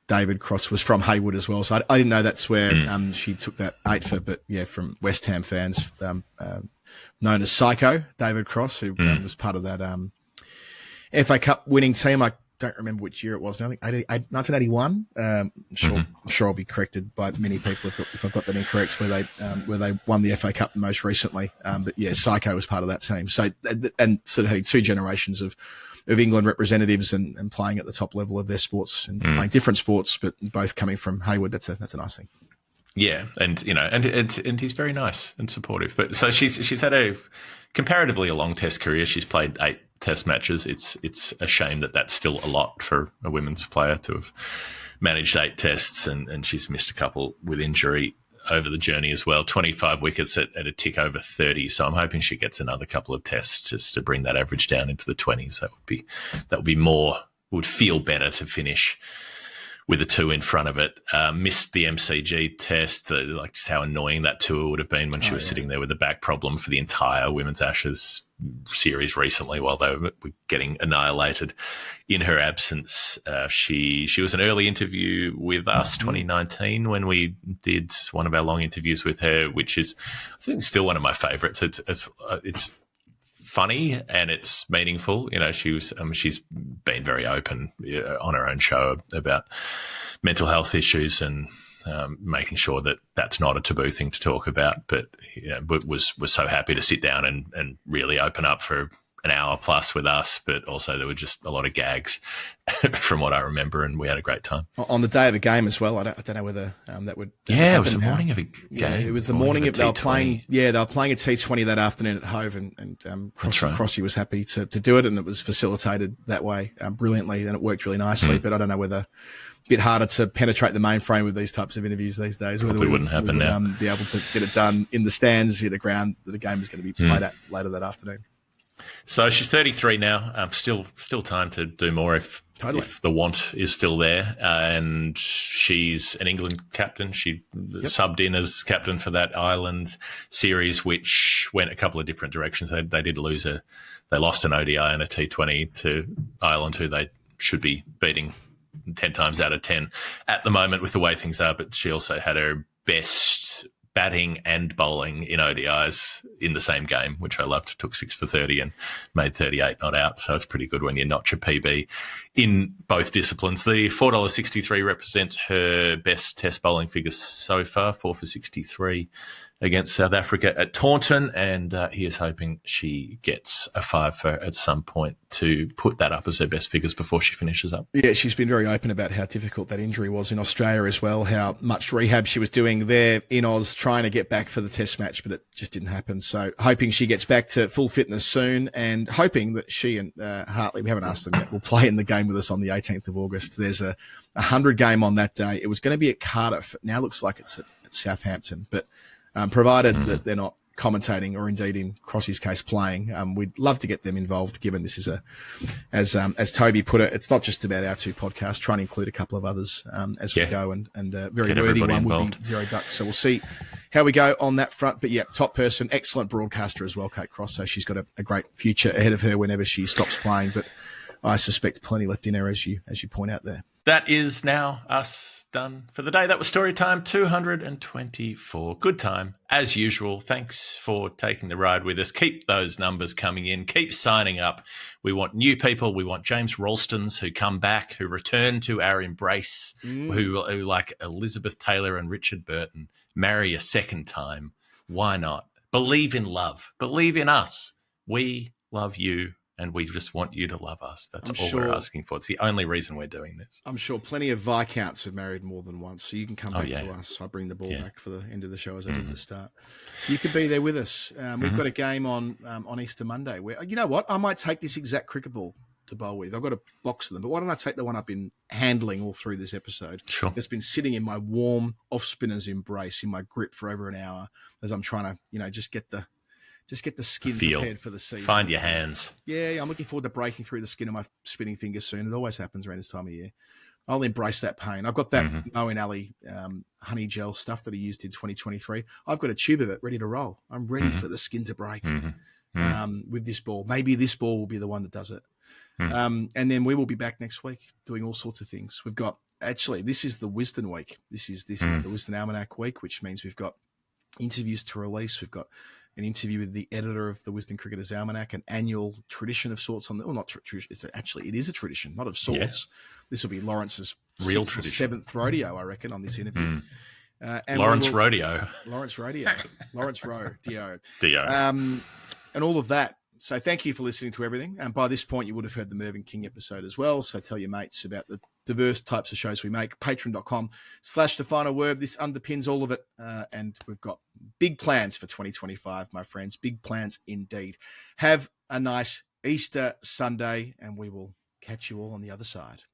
B: David Cross, was from Rae-Woods as well. So I didn't know that's where she took that 8 for, but yeah, from West Ham fans, known as Psycho, David Cross, who was part of that FA Cup winning team. I don't remember which year it was now. I think 1981. I'm sure I'll be corrected by many people if I've got that incorrect, where they won the FA Cup most recently. But yeah, Psycho was part of that team. So, and sort of had 2 generations of England representatives and playing at the top level of their sports and playing different sports, but both coming from Rae-Woods. That's a nice thing.
A: Yeah, and and he's very nice and supportive. But so she's had a comparatively a long Test career. She's played 8 Test matches. It's a shame that that's still a lot for a women's player to have managed 8 Tests, and she's missed a couple with injury over the journey as well. 25 wickets at a tick over 30. So I'm hoping she gets another couple of tests just to bring that average down into the 20s. That would be more, would feel better to finish with a 2 in front of it. Missed the MCG test, like just how annoying that tour would have been when she was sitting there with a back problem for the entire Women's Ashes series recently while they were getting annihilated in her absence. She was an early interview with us 2019 when we did one of our long interviews with her, which is, I think, still one of my favourites. It's funny and it's meaningful. You know, she's been very open on her own show about mental health issues and making sure that that's not a taboo thing to talk about. But was so happy to sit down and really open up for an hour plus with us, but also there were just a lot of gags from what I remember, and we had a great time.
B: On the day of a game as well. I don't know whether that would
A: it was the morning of a game.
B: Yeah, it was the morning of they were playing. Yeah, they were playing a T20 that afternoon at Hove, and Crossy was happy to do it, and it was facilitated that way brilliantly, and it worked really nicely. But I don't know whether a bit harder to penetrate the mainframe with these types of interviews these days.
A: Probably wouldn't happen now.
B: Be able to get it done in the stands, hit a ground that the game is going to be played at later that afternoon.
A: So she's 33 now. Still time to do more if the want is still there. And she's an England captain. She subbed in as captain for that Ireland series, which went a couple of different directions. They did lose they lost an ODI and a T20 to Ireland, who they should be beating 10 times out of 10 at the moment with the way things are. But she also had her best batting and bowling in ODIs in the same game, which I loved. Took 6 for 30 and made 38 not out. So it's pretty good when you notch a PB in both disciplines. The $4.63 represents her best test bowling figures so far, 4 for 63 against South Africa at Taunton, and he is hoping she gets a 5 for at some point to put that up as her best figures before she finishes up.
B: Yeah, she's been very open about how difficult that injury was in Australia as well, how much rehab she was doing there in Oz trying to get back for the test match, but it just didn't happen. So hoping she gets back to full fitness soon, and hoping that she and Hartley, we haven't asked them yet, will play in the game with us on the 18th of August. There's a 100 game on that day. It was going to be at Cardiff. It now looks like it's at Southampton, but provided that they're not commentating or indeed in Crossy's case playing, we'd love to get them involved, given this is as Toby put it, it's not just about our two podcasts, trying to include a couple of others as we go, and a very worthy one involved would be Zero Ducks. So we'll see how we go on that front. But yeah, top person, excellent broadcaster as well, Kate Cross. So she's got a great future ahead of her whenever she stops playing, but I suspect plenty left in her, as you point out there.
A: That is now us done for the day. That was story time 224. Good time, as usual. Thanks for taking the ride with us. Keep those numbers coming in. Keep signing up. We want new people. We want James Ralstons who come back, who return to our embrace, who like Elizabeth Taylor and Richard Burton, marry a second time. Why not? Believe in love. Believe in us. We love you. And we just want you to love us. That's all we're asking for. It's the only reason we're doing this.
B: I'm sure plenty of Viscounts have married more than once, so you can come back to us. I bring the ball back for the end of the show as I did at the start. You could be there with us. We've got a game on Easter Monday where, you know what, I might take this exact cricket ball to bowl with. I've got a box of them, but why don't I take the one I've been handling all through this episode?
A: Sure.
B: It's been sitting in my warm off-spinner's embrace, in my grip for over an hour as I'm trying to, just get the skin prepared for the season.
A: Find your hands.
B: Yeah, I'm looking forward to breaking through the skin of my spinning fingers soon. It always happens around this time of year. I'll embrace that pain. I've got that Moen Ali honey gel stuff that I used in 2023. I've got a tube of it ready to roll. I'm ready for the skin to break with this ball. Maybe this ball will be the one that does it. And then we will be back next week doing all sorts of things. We've got, actually, this is the Wisdom Week. This is the Wisdom Almanac Week, which means we've got interviews to release. We've got an interview with the editor of the Wisdom Cricketers Almanac, an annual tradition of sorts on the, well, not tradition. It is a tradition, not of sorts. Yeah. This will be Lawrence's
A: real
B: 6th or 7th rodeo, I reckon, on this interview.
A: Lawrence Rodeo.
B: Lawrence Rodeo. Lawrence Rowe. Dio.
A: Dio.
B: And all of that. So thank you for listening to everything. And by this point, you would have heard the Mervyn King episode as well. So tell your mates about the diverse types of shows we make. Patreon.com/thefinalword. This underpins all of it. And we've got big plans for 2025, my friends. Big plans indeed. Have a nice Easter Sunday, and we will catch you all on the other side.